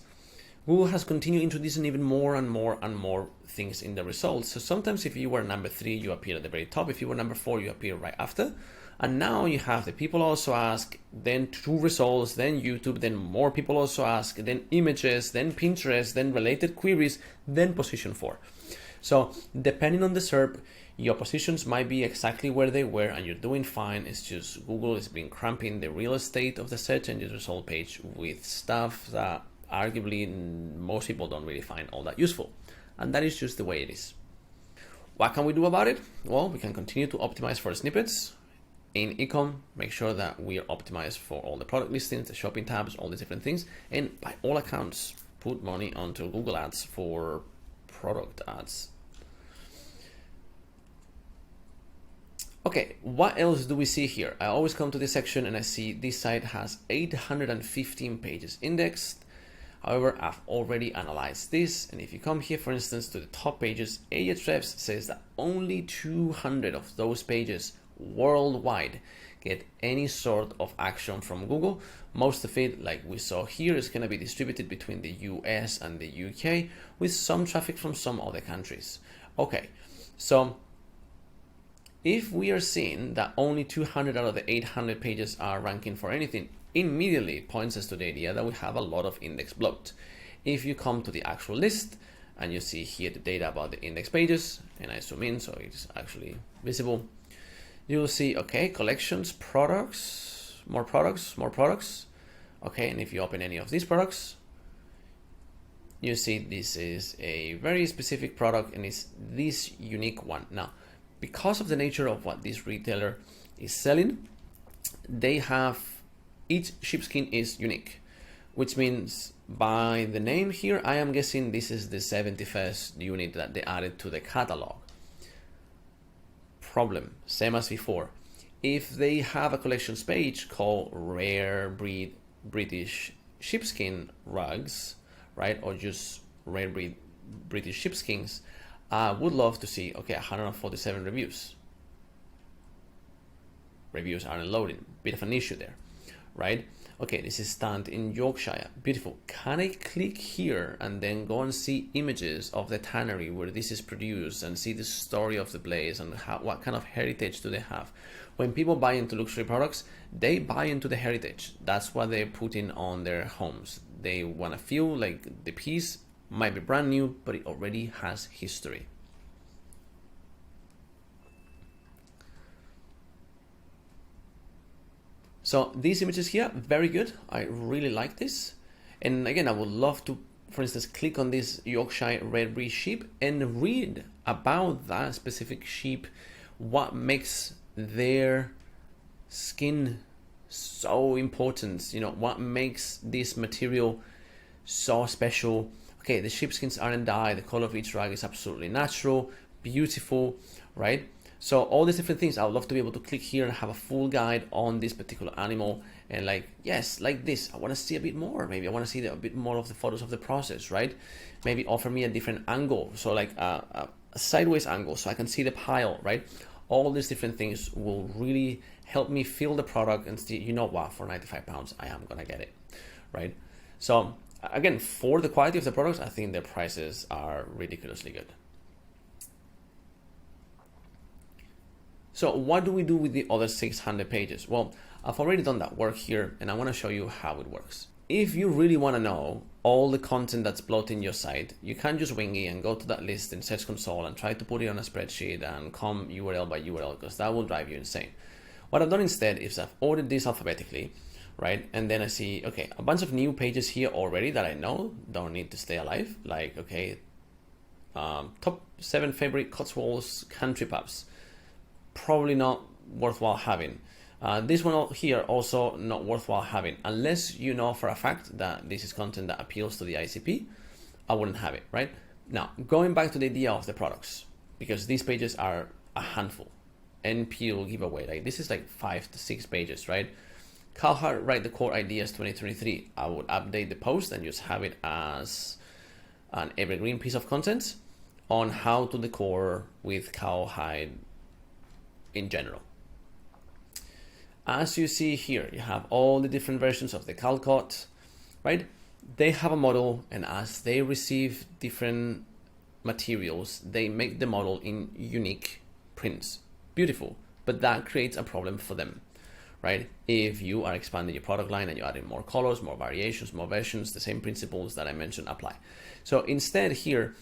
Google has continued introducing even more and more and more things in the results. So sometimes if you were number 3, you appear at the very top. If you were number 4, you appear right after. And now you have the people also ask, then 2 results, then YouTube, then more people also ask, then images, then Pinterest, then related queries, then position 4. So depending on the SERP, your positions might be exactly where they were and you're doing fine. It's just Google has been cramping the real estate of the search engine result page with stuff that arguably most people don't really find all that useful. And that is just the way it is. What can we do about it? Well, we can continue to optimize for snippets. In ecom, make sure that we are optimized for all the product listings, the shopping tabs, all these different things. And by all accounts, put money onto Google Ads for product ads. Okay, what else do we see here? I always come to this section and I see this site has 815 pages indexed. However, I've already analyzed this, and if you come here, for instance, to the top pages, Ahrefs says that only 200 of those pages worldwide get any sort of action from Google. Most of it, like we saw here, is going to be distributed between the US and the UK, with some traffic from some other countries. Okay, so if we are seeing that only 200 out of the 800 pages are ranking for anything, immediately points us to the idea that we have a lot of index bloat. If you come to the actual list and you see here the data about the index pages, and I zoom in so it's actually visible, you will see, okay, collections, products, more products, more products. Okay, and if you open any of these products, you see this is a very specific product and it's this unique one. Now, because of the nature of what this retailer is selling, they have, each sheepskin is unique, which means by the name here, I am guessing this is the 71st unit that they added to the catalog. Problem, same as before. If they have a collections page called Rare Breed British Sheepskin Rugs, right, or just Rare Breed British Sheepskins, I would love to see, okay, 147 reviews. Reviews aren't loading, bit of an issue there, right? Okay, this is stand in Yorkshire. Beautiful. Can I click here and then go and see images of the tannery where this is produced and see the story of the place and what kind of heritage do they have? When people buy into luxury products, they buy into the heritage. That's what they're putting on their homes. They want to feel like the piece might be brand new, but it already has history. So these images here, very good. I really like this. And again, I would love to, for instance, click on this Yorkshire Red Breed sheep and read about that specific sheep, what makes their skin so important, you know, what makes this material so special. Okay, the sheepskins aren't dyed, the color of each rag is absolutely natural, beautiful, right? So all these different things, I would love to be able to click here and have a full guide on this particular animal and like, yes, like this, I want to see a bit more. Maybe I want to see a bit more of the photos of the process, right? Maybe offer me a different angle. So like a sideways angle so I can see the pile, right? All these different things will really help me feel the product and see, you know what, for 95 pounds, I am going to get it, right? So again, for the quality of the products, I think their prices are ridiculously good. So what do we do with the other 600 pages? Well, I've already done that work here and I want to show you how it works. If you really want to know all the content that's bloating your site, you can just wing it and go to that list in Search Console and try to put it on a spreadsheet and come URL by URL, because that will drive you insane. What I've done instead is I've ordered this alphabetically, right? And then I see, okay, a bunch of new pages here already that I know don't need to stay alive. Like, okay, top 7 favorite Cotswolds country pubs. Probably not worthwhile having. This one here also not worthwhile having unless you know for a fact that this is content that appeals to the ICP. I wouldn't have it, right? Now, going back to the idea of the products, because these pages are a handful. NPL giveaway, like this is like 5 to 6 pages, right? Cowhide write the core ideas 2023. I would update the post and just have it as an evergreen piece of content on how to decor with cowhide in general. As you see here, you have all the different versions of the Calcott, right? They have a model, and as they receive different materials, they make the model in unique prints. Beautiful, but that creates a problem for them, right? If you are expanding your product line and you're adding more colors, more variations, more versions, the same principles that I mentioned apply. So instead here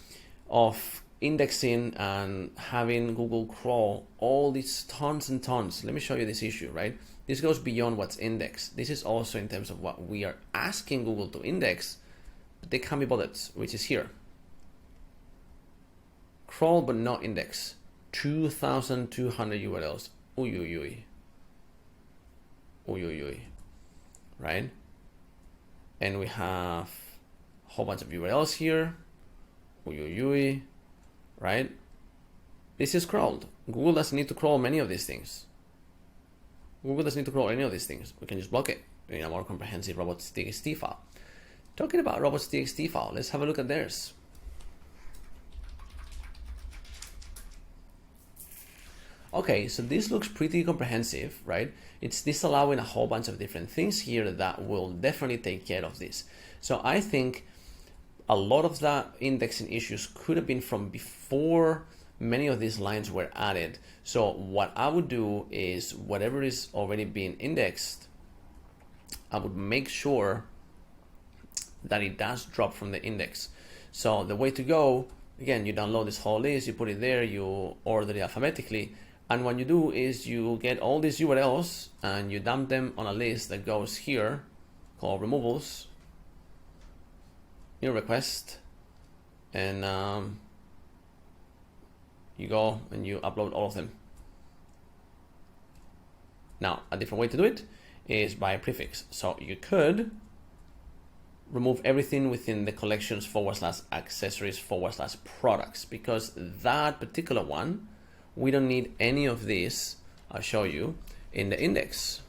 of indexing and having Google crawl all these tons and tons, let me show you this issue, right? This goes beyond what's indexed. This is also in terms of what we are asking Google to index, but they can't be bothered, which is here. Crawl but not index. 2,200 URLs. Uy, uy, uy. Uy, uy, uy. Right? And we have a whole bunch of URLs here. Uy, uy, uy. Right? This is crawled. Google doesn't need to crawl many of these things. Google doesn't need to crawl any of these things. We can just block it in a more comprehensive robots.txt file. Talking about robots.txt file, let's have a look at theirs. Okay, so this looks pretty comprehensive, right? It's disallowing a whole bunch of different things here that will definitely take care of this. So I think a lot of that indexing issues could have been from before many of these lines were added. So what I would do is whatever is already being indexed, I would make sure that it does drop from the index. So the way to go, again, you download this whole list, you put it there, you order it alphabetically, and what you do is you get all these URLs and you dump them on a list that goes here called removals, new request, and you go and you upload all of them. Now, a different way to do it is by prefix. So you could remove everything within the collections /accessories/products, because that particular one, we don't need any of this, I'll show you, in the index,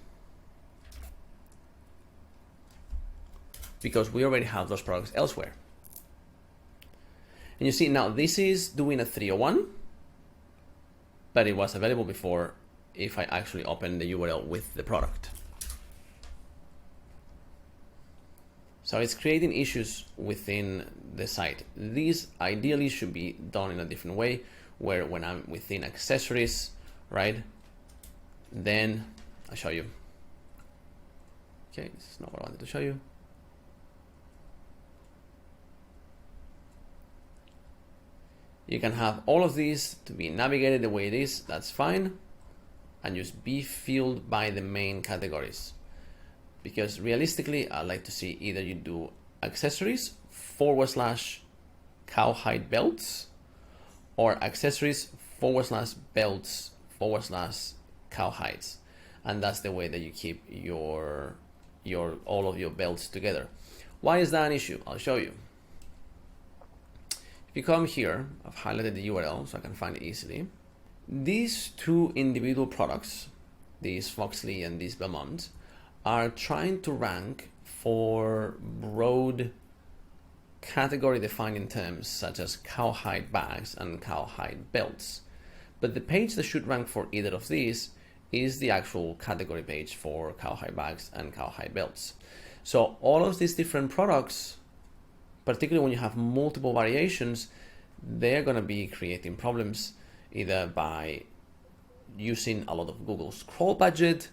because we already have those products elsewhere. And you see now this is doing a 301, but it was available before if I actually open the URL with the product. So it's creating issues within the site. These ideally should be done in a different way, where when I'm within accessories, right, then I'll show you. Okay, this is not what I wanted to show you. You can have all of these to be navigated the way it is, that's fine, and just be filled by the main categories. Because realistically, I like to see either you do accessories / cowhide belts, or accessories / belts / cowhides, and that's the way that you keep your all of your belts together. Why is that an issue? I'll show you. If you come here, I've highlighted the URL so I can find it easily. These two individual products, these Foxley and these Vermont, are trying to rank for broad category defining terms such as cowhide bags and cowhide belts. But the page that should rank for either of these is the actual category page for cowhide bags and cowhide belts. So all of these different products, particularly when you have multiple variations, they're going to be creating problems either by using a lot of Google scroll budget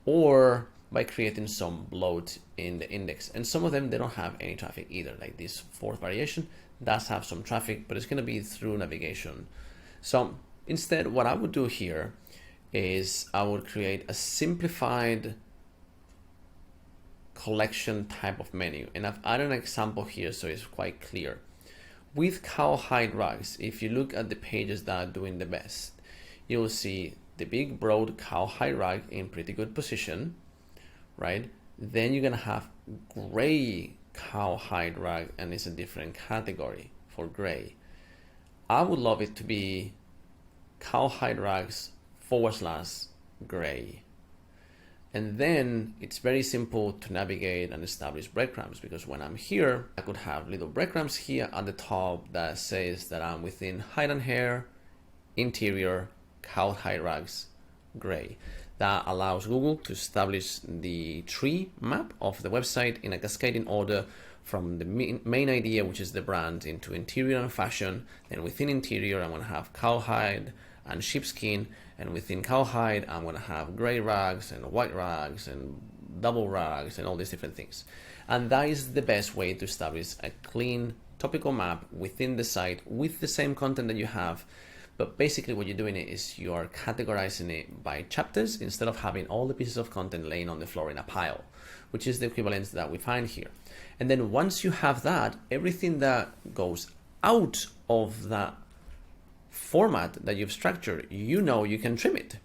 or by creating some bloat in the index. And some of them, they don't have any traffic either. Like this fourth variation does have some traffic, but it's going to be through navigation. So instead, what I would do here is I would create a simplified collection type of menu. And I've added an example here so it's quite clear. With cowhide rugs, if you look at the pages that are doing the best, you'll see the big broad cowhide rug in pretty good position, right? Then you're gonna have gray cowhide rug, and it's a different category for gray. I would love it to be cowhide rugs / gray. And then it's very simple to navigate and establish breadcrumbs, because when I'm here, I could have little breadcrumbs here at the top that says that I'm within Hyde and Hare, interior, cowhide rugs, gray. That allows Google to establish the tree map of the website in a cascading order from the main idea, which is the brand, into interior and fashion. Then within interior, I'm going to have cowhide and sheepskin, and within cowhide, I'm going to have gray rugs and white rugs and double rugs and all these different things. And that is the best way to establish a clean topical map within the site with the same content that you have. But basically what you're doing is you are categorizing it by chapters instead of having all the pieces of content laying on the floor in a pile, which is the equivalence that we find here. And then once you have that, everything that goes out of that format that you've structured, you know you can trim it.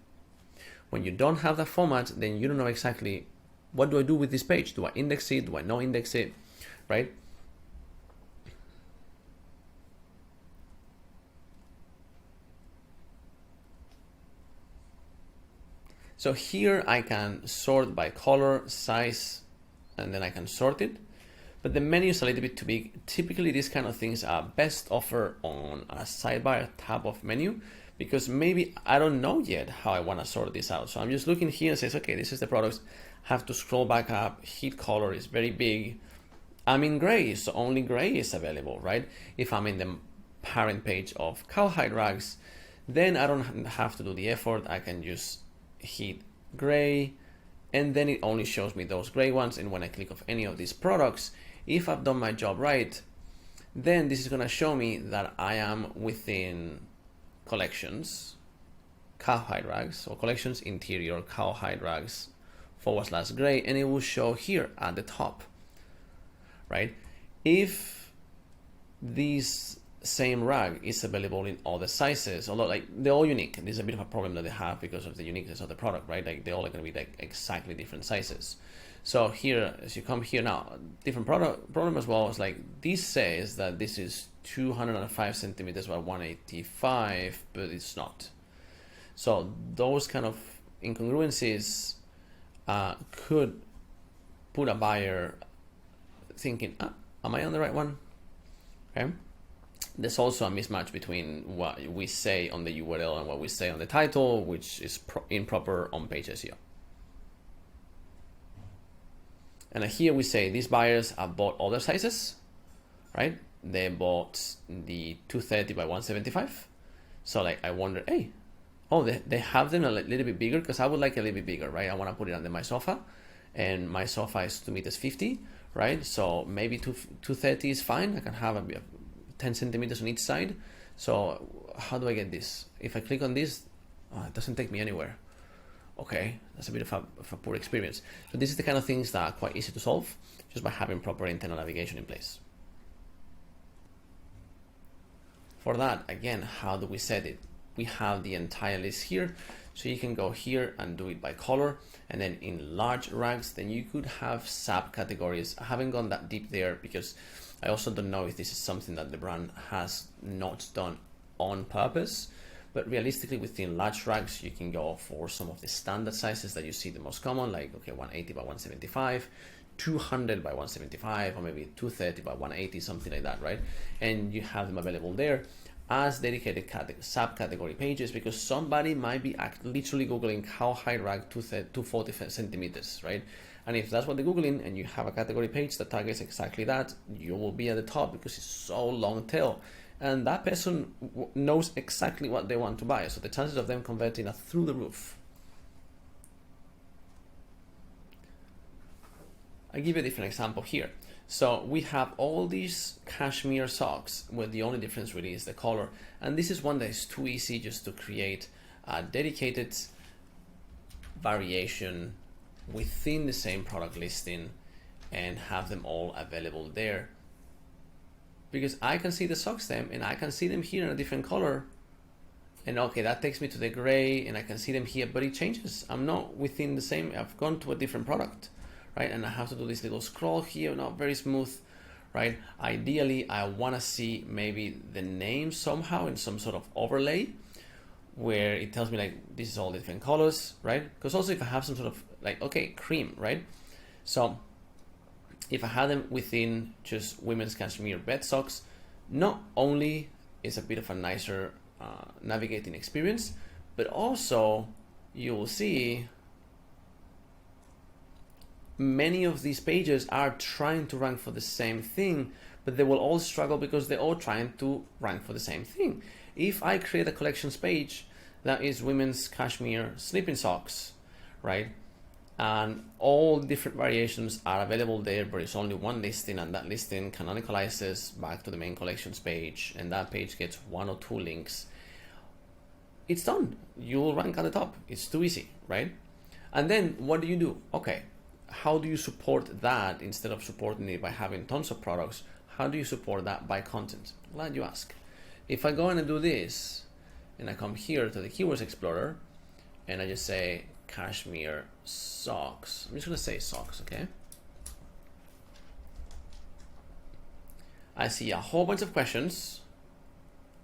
When you don't have that format, then you don't know exactly what do I do with this page. Do I index it? Do I not index it? Right? So here I can sort by color, size, and then I can sort it. But the menu is a little bit too big. Typically, these kind of things are best offered on a sidebar tab of menu, because maybe I don't know yet how I want to sort this out. So I'm just looking here and says, okay, this is the products. Have to scroll back up. Heat color is very big. I'm in gray, so only gray is available, right? If I'm in the parent page of cowhide rugs, then I don't have to do the effort. I can just hit gray, and then it only shows me those gray ones. And when I click of any of these products, if I've done my job right, then this is going to show me that I am within collections, cowhide rugs, or collections interior cowhide rugs / gray, and it will show here at the top, right? If these same rug is available in all the sizes, although like they're all unique. This is a bit of a problem that they have because of the uniqueness of the product, right? Like they're all going to be like exactly different sizes. So here, as you come here now, different problem as well is like this says that this is 205 centimeters by 185, but it's not. So those kind of incongruencies could put a buyer thinking, am I on the right one? Okay. There's also a mismatch between what we say on the URL and what we say on the title, which is improper on-page SEO. And here we say these buyers have bought other sizes, right? They bought the 230 by 175. So like I wonder, hey, oh, they have them a little bit bigger, because I would like a little bit bigger, right? I want to put it under my sofa, and my sofa is 2 meters 50, right? So maybe 230 is fine. I can have a 10 centimeters on each side. So how do I get this? If I click on this, it doesn't take me anywhere. Okay, that's a bit of a poor experience. So this is the kind of things that are quite easy to solve just by having proper internal navigation in place. For that, again, how do we set it? We have the entire list here. So you can go here and do it by color, and then in large rags, then you could have subcategories. I haven't gone that deep there because I also don't know if this is something that the brand has not done on purpose. But realistically, within large rags, you can go for some of the standard sizes that you see the most common, like, okay, 180 by 175, 200 by 175, or maybe 230 by 180, something like that, right? And you have them available there as dedicated subcategory pages, because somebody might be literally Googling how high rag 240 centimeters, right? And if that's what they're Googling and you have a category page that targets exactly that, you will be at the top because it's so long tail. And that person knows exactly what they want to buy. So the chances of them converting are through the roof. I'll give you a different example here. So we have all these cashmere socks where the only difference really is the color. And this is one that is too easy just to create a dedicated variation within the same product listing and have them all available there. Because I can see the sock stem and I can see them here in a different color. And okay, that takes me to the gray and I can see them here, but it changes. I'm not within the same, I've gone to a different product, right? And I have to do this little scroll here, not very smooth, right? Ideally, I want to see maybe the name somehow in some sort of overlay where it tells me like, this is all different colors, right? Because also if I have some sort of like, okay, cream, right? So if I had them within just women's cashmere bed socks, not only is a bit of a nicer navigating experience, but also you will see many of these pages are trying to rank for the same thing, but they will all struggle because they're all trying to rank for the same thing. If I create a collections page that is women's cashmere sleeping socks, right? And all different variations are available there, but it's only one listing, and that listing canonicalizes back to the main collections page, and that page gets 1 or 2 links. It's done. You'll rank at the top. It's too easy, right? And then what do? Okay, how do you support that instead of supporting it by having tons of products? How do you support that by content? Glad you ask. If I go in and do this, and I come here to the Keywords Explorer, and I just say cashmere socks. I'm just gonna say socks, okay? I see a whole bunch of questions.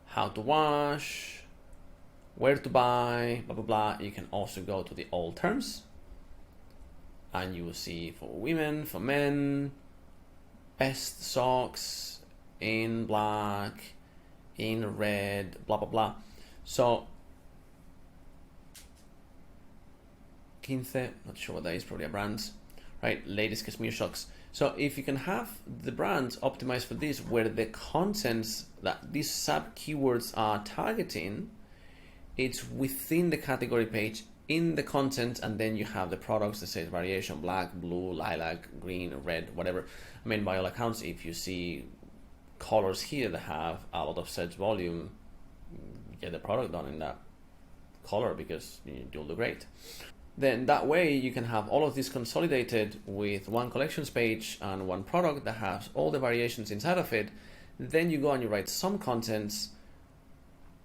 How to wash, where to buy, blah, blah, blah. You can also go to the all terms and you will see for women, for men, best socks in black, in red, blah, blah, blah. So 15, not sure what that is, probably a brand, right? Latest cashmere socks. So if you can have the brands optimized for this, where the contents that these sub keywords are targeting, it's within the category page in the content, and then you have the products that says variation, black, blue, lilac, green, red, whatever. I mean, by all accounts, if you see colors here that have a lot of search volume, get the product done in that color because you'll do great. Then that way you can have all of this consolidated with one collections page and one product that has all the variations inside of it. Then you go and you write some contents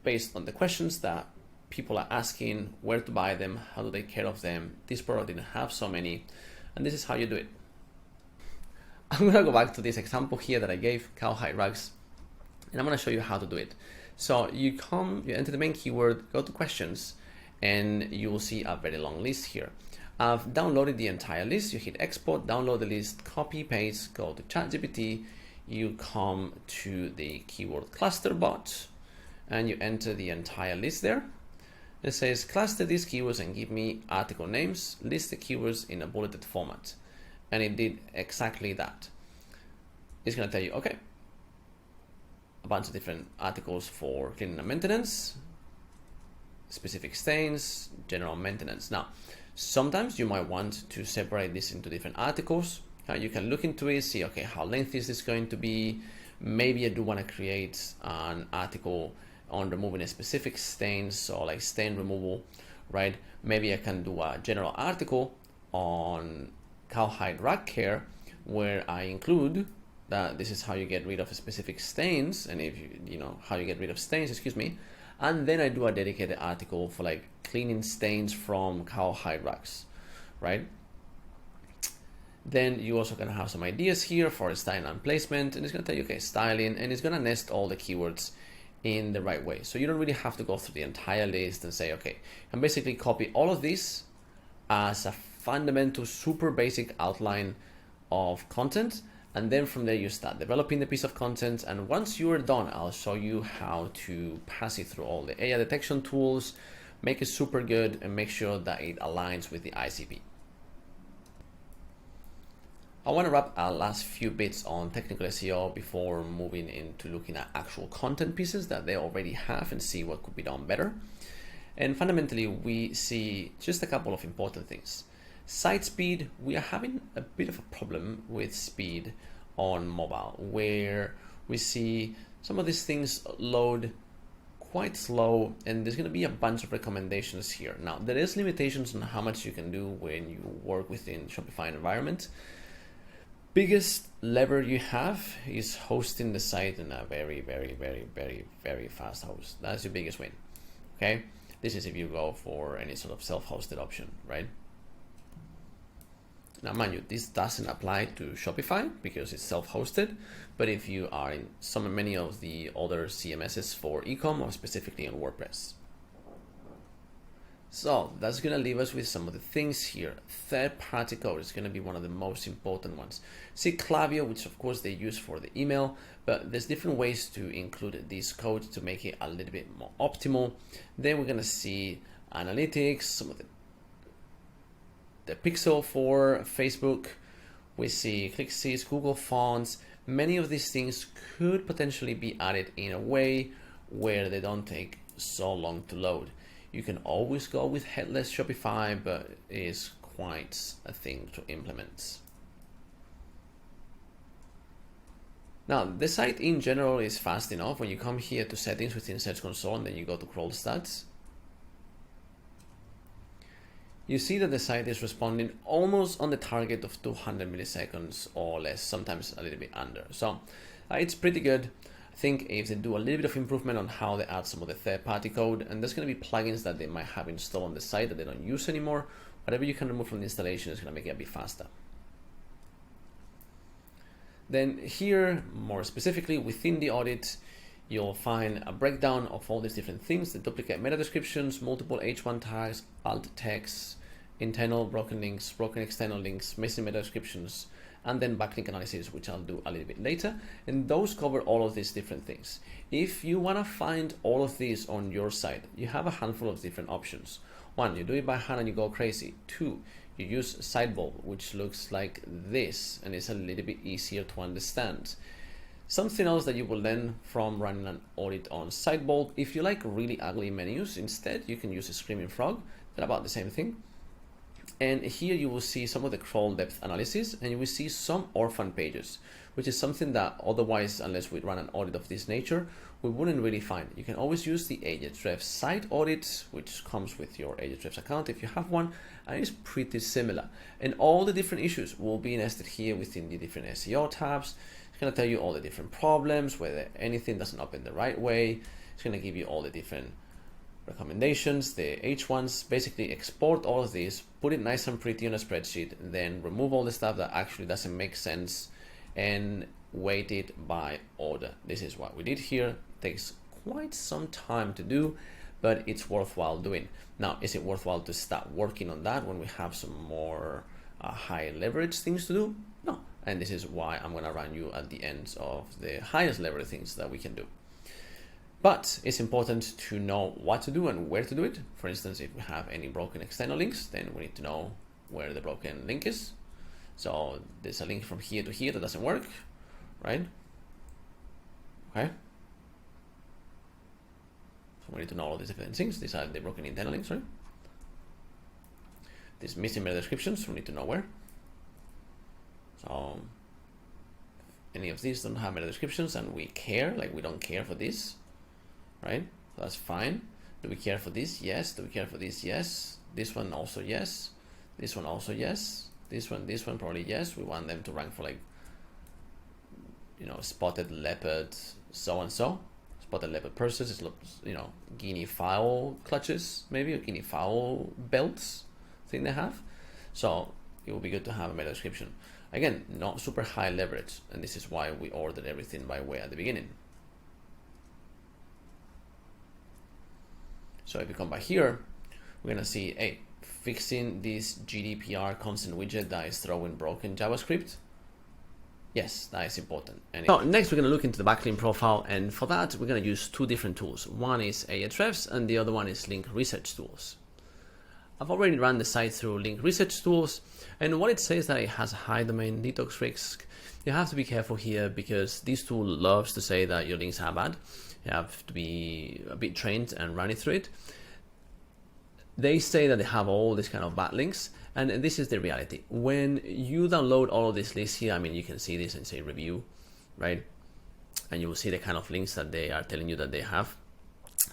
based on the questions that people are asking, where to buy them, how to take care of them. This product didn't have so many, and this is how you do it. I'm gonna go back to this example here that I gave, cowhide rugs, and I'm gonna show you how to do it. So you enter the main keyword, go to questions, and you will see a very long list here. I've downloaded the entire list. You hit export, download the list, copy, paste, go to ChatGPT, you come to the keyword cluster bot, and you enter the entire list there. It says cluster these keywords and give me article names, list the keywords in a bulleted format. and it did exactly that. It's going to tell you, okay, a bunch of different articles for cleaning and maintenance, specific stains, general maintenance. Now, sometimes you might want to separate this into different articles. You can look into it, see, okay, how lengthy is this going to be? Maybe I do want to create an article on removing a specific stain, so like stain removal, right? Maybe I can do a general article on cowhide rag care where I include that this is how you get rid of specific stains, and if you know how you get rid of stains, excuse me, and then I do a dedicated article for like cleaning stains from cowhide rags, right? Then you also can have some ideas here for styling and placement, and it's going to tell you, okay, styling, and it's going to nest all the keywords in the right way. So you don't really have to go through the entire list and say, okay, and basically copy all of this as a fundamental, super basic outline of content. And then from there, you start developing the piece of content. And once you are done, I'll show you how to pass it through all the AI detection tools, make it super good, and make sure that it aligns with the ICP. I want to wrap our last few bits on technical SEO before moving into looking at actual content pieces that they already have and see what could be done better. And fundamentally, we see just a couple of important things. Site speed, we are having a bit of a problem with speed on mobile, where we see some of these things load quite slow, and there's going to be a bunch of recommendations here. Now, there is limitations on how much you can do when you work within Shopify environment. Biggest lever you have is hosting the site in a very, very, very, very, very fast host. That's your biggest win. Okay, this is if you go for any sort of self-hosted option, right? Now, mind you, this doesn't apply to Shopify because it's self-hosted, but if you are in many of the other CMSs for ecom, or specifically on WordPress. So that's going to leave us with some of the things here. Third-party code is going to be one of the most important ones. See Klaviyo, which of course they use for the email, but there's different ways to include these codes to make it a little bit more optimal. Then we're going to see analytics, some of the pixel for Facebook. We see ClickSys, Google Fonts. Many of these things could potentially be added in a way where they don't take so long to load. You can always go with headless Shopify, but it is quite a thing to implement. Now, the site in general is fast enough. When you come here to settings within Search Console, and then you go to crawl stats, you see that the site is responding almost on the target of 200 milliseconds or less, sometimes a little bit under. So it's pretty good. I think if they do a little bit of improvement on how they add some of the third-party code, and there's going to be plugins that they might have installed on the site that they don't use anymore, whatever you can remove from the installation is going to make it a bit faster. Then here, more specifically within the audit, you'll find a breakdown of all these different things: the duplicate meta descriptions, multiple H1 tags, alt text, internal broken links, broken external links, missing meta descriptions, and then backlink analysis, which I'll do a little bit later. And those cover all of these different things. If you want to find all of these on your site, you have a handful of different options. One, you do it by hand and you go crazy. Two, you use Sidebulb, which looks like this, and it's a little bit easier to understand. Something else that you will learn from running an audit on Sidebulb, if you like really ugly menus, instead you can use a Screaming Frog. They're about the same thing. And here you will see some of the crawl depth analysis, and you will see some orphan pages, which is something that otherwise, unless we run an audit of this nature, we wouldn't really find. You can always use the Ahrefs site audit, which comes with your Ahrefs account if you have one, and it's pretty similar. And all the different issues will be nested here within the different SEO tabs. It's going to tell you all the different problems, whether anything doesn't open the right way. It's going to give you all the different recommendations, the H1s. Basically export all of these, put it nice and pretty on a spreadsheet, and then remove all the stuff that actually doesn't make sense and weight it by order. This is what we did here. It takes quite some time to do, but it's worthwhile doing. Now, is it worthwhile to start working on that when we have some more high leverage things to do? No. And this is why I'm going to run you at the ends of the highest leverage things that we can do. But it's important to know what to do and where to do it. For instance, if we have any broken external links, then we need to know where the broken link is. So there's a link from here to here that doesn't work, right? Okay. So we need to know all these different things. These are the broken internal links, right? These missing meta descriptions, we need to know where. So any of these don't have meta descriptions and we care, like we don't care for this, right? So that's fine. Do we care for this? Yes. Do we care for this? Yes. This one also yes. This one also yes. This one probably yes. We want them to rank for like, you know, spotted leopard so and so. Spotted leopard purses is, you know, guinea fowl clutches maybe, or guinea fowl belts thing they have. So it will be good to have a meta description. Again, not super high leverage, and this is why we ordered everything by way at the beginning. So if you come back here, we're gonna see, hey, fixing this GDPR consent widget that is throwing broken JavaScript. Yes, that is important. And so next we're going to look into the backlink profile, and for that we're going to use two different tools. One is Ahrefs and the other one is Link Research Tools. I've already run the site through Link Research Tools, and what it says that it has a high domain detox risk. You have to be careful here because this tool loves to say that your links are bad. You have to be a bit trained and run it through it. They say that they have all these kind of bad links, and this is the reality. When you download all of these lists here, I mean, you can see this and say review, right? And you will see the kind of links that they are telling you that they have,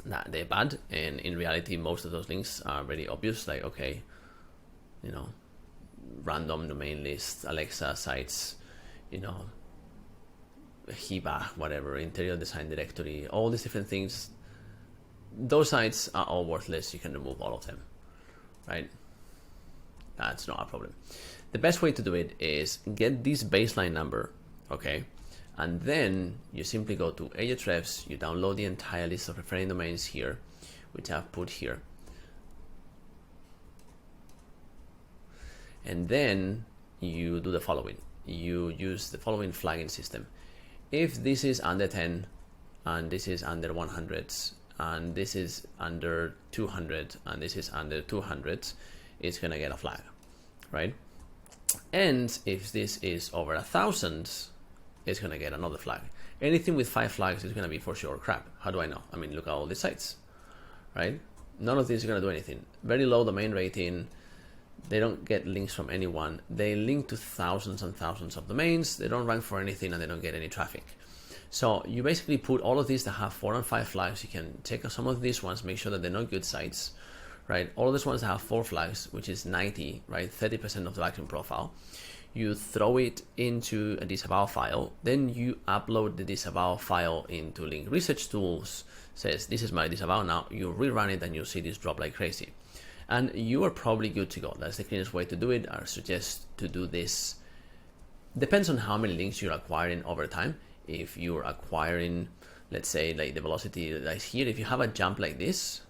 that they're bad. And in reality, most of those links are very obvious, like, okay, you know, random domain list, Alexa sites, you know, Hiba, whatever, interior design directory, all these different things. Those sites are all worthless. You can remove all of them, right? That's not a problem. The best way to do it is get this baseline number, okay? And then you simply go to Ahrefs, you download the entire list of referring domains here, which I've put here. And then you do the following. You use the following flagging system. If this is under 10, and this is under 100, and this is under 200, and this is under 200, it's gonna get a flag, right? And if this is over 1,000, it's gonna get another flag. Anything with 5 flags is gonna be for sure crap. How do I know? I mean, look at all these sites, right? None of these are gonna do anything. Very low domain rating. They don't get links from anyone. They link to thousands and thousands of domains. They don't rank for anything and they don't get any traffic. So you basically put all of these that have 4 and 5 flags. You can check some of these ones, make sure that they're not good sites, right? All of these ones that have 4 flags, which is 90, right? 30% of the backlink profile. You throw it into a Disavow file. Then you upload the Disavow file into Link Research Tools. Says, this is my Disavow now. You rerun it and you'll see this drop like crazy. And you are probably good to go. That's the cleanest way to do it. I suggest to do this. Depends on how many links you're acquiring over time. If you're acquiring, let's say, like the velocity that's here, if you have a jump like this,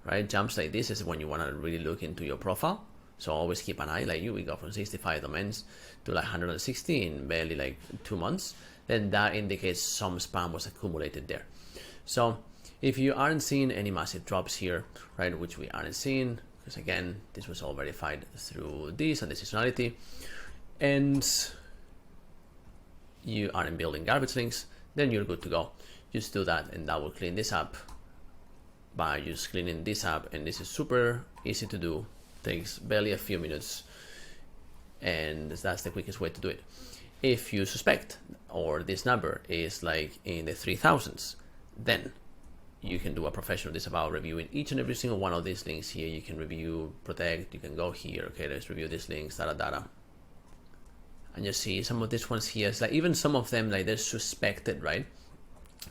right? Jumps like this is when you want to really look into your profile. So always keep an eye, like we go from 65 domains to like 160 in barely like 2 months. Then that indicates some spam was accumulated there. So if you aren't seeing any massive drops here, right, which we aren't seeing, because again, this was all verified through this and the seasonality, and you aren't building garbage links, then you're good to go. Just do that and that will clean this up by just cleaning this up. And this is super easy to do, takes barely a few minutes, and that's the quickest way to do it. If you suspect or this number is like in the 3000s, then you can do a professional disavow reviewing each and every single one of these links here. You can review, protect, you can go here, okay, let's review these links, data. And you see some of these ones here, it's like even some of them, like they're suspected, right?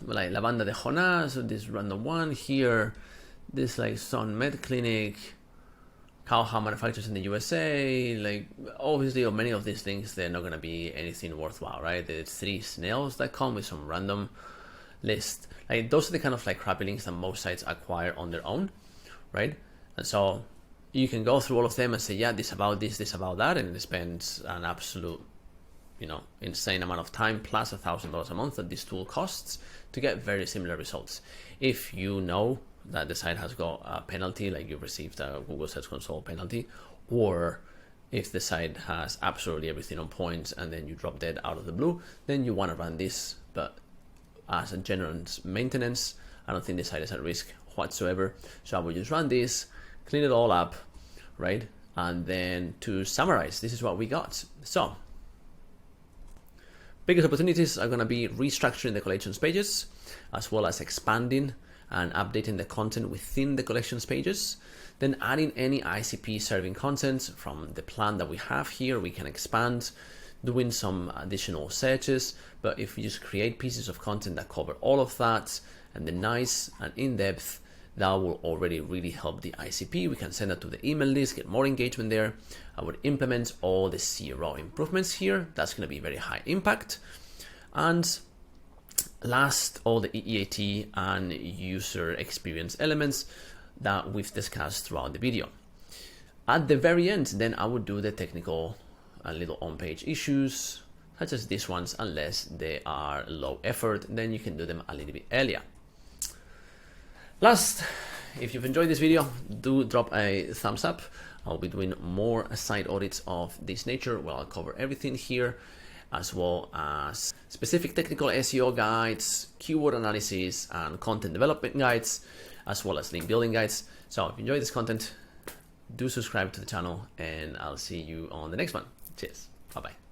Like La Banda de Jonas, so this random one here, this like Sun Med Clinic, Cowhound manufacturers in the USA, like obviously on many of these things, they're not gonna be anything worthwhile, right? There's 3 snails that come with some random list. Like those are the kind of like crappy links that most sites acquire on their own, right? And so you can go through all of them and say, yeah, this about this, this about that, and it spends an absolute, you know, insane amount of time plus $1,000 a month that this tool costs to get very similar results. If you know that the site has got a penalty, like you've received a Google Search Console penalty, or If the site has absolutely everything on point and then you drop dead out of the blue, then you want to run this. But as a general maintenance, I don't think the site is at risk whatsoever. So I will just run this, clean it all up, right? And then to summarize, this is what we got. So biggest opportunities are going to be restructuring the collections pages, as well as expanding and updating the content within the collections pages. Then adding any ICP serving content from the plan that we have here. We can expand, doing some additional searches, but if we just create pieces of content that cover all of that and then nice and in-depth, that will already really help the ICP. We can send that to the email list, get more engagement there. I would implement all the CRO improvements here. That's going to be very high impact. And last, all the EEAT and user experience elements that we've discussed throughout the video. At the very end, then I would do the technical little on-page issues, such as these ones, unless they are low effort, then you can do them a little bit earlier. Last, if you've enjoyed this video, do drop a thumbs up. I'll be doing more site audits of this nature where I'll cover everything here, as well as specific technical SEO guides, keyword analysis, and content development guides, as well as link building guides. So if you enjoy this content, do subscribe to the channel, and I'll see you on the next one. Cheers. Bye-bye.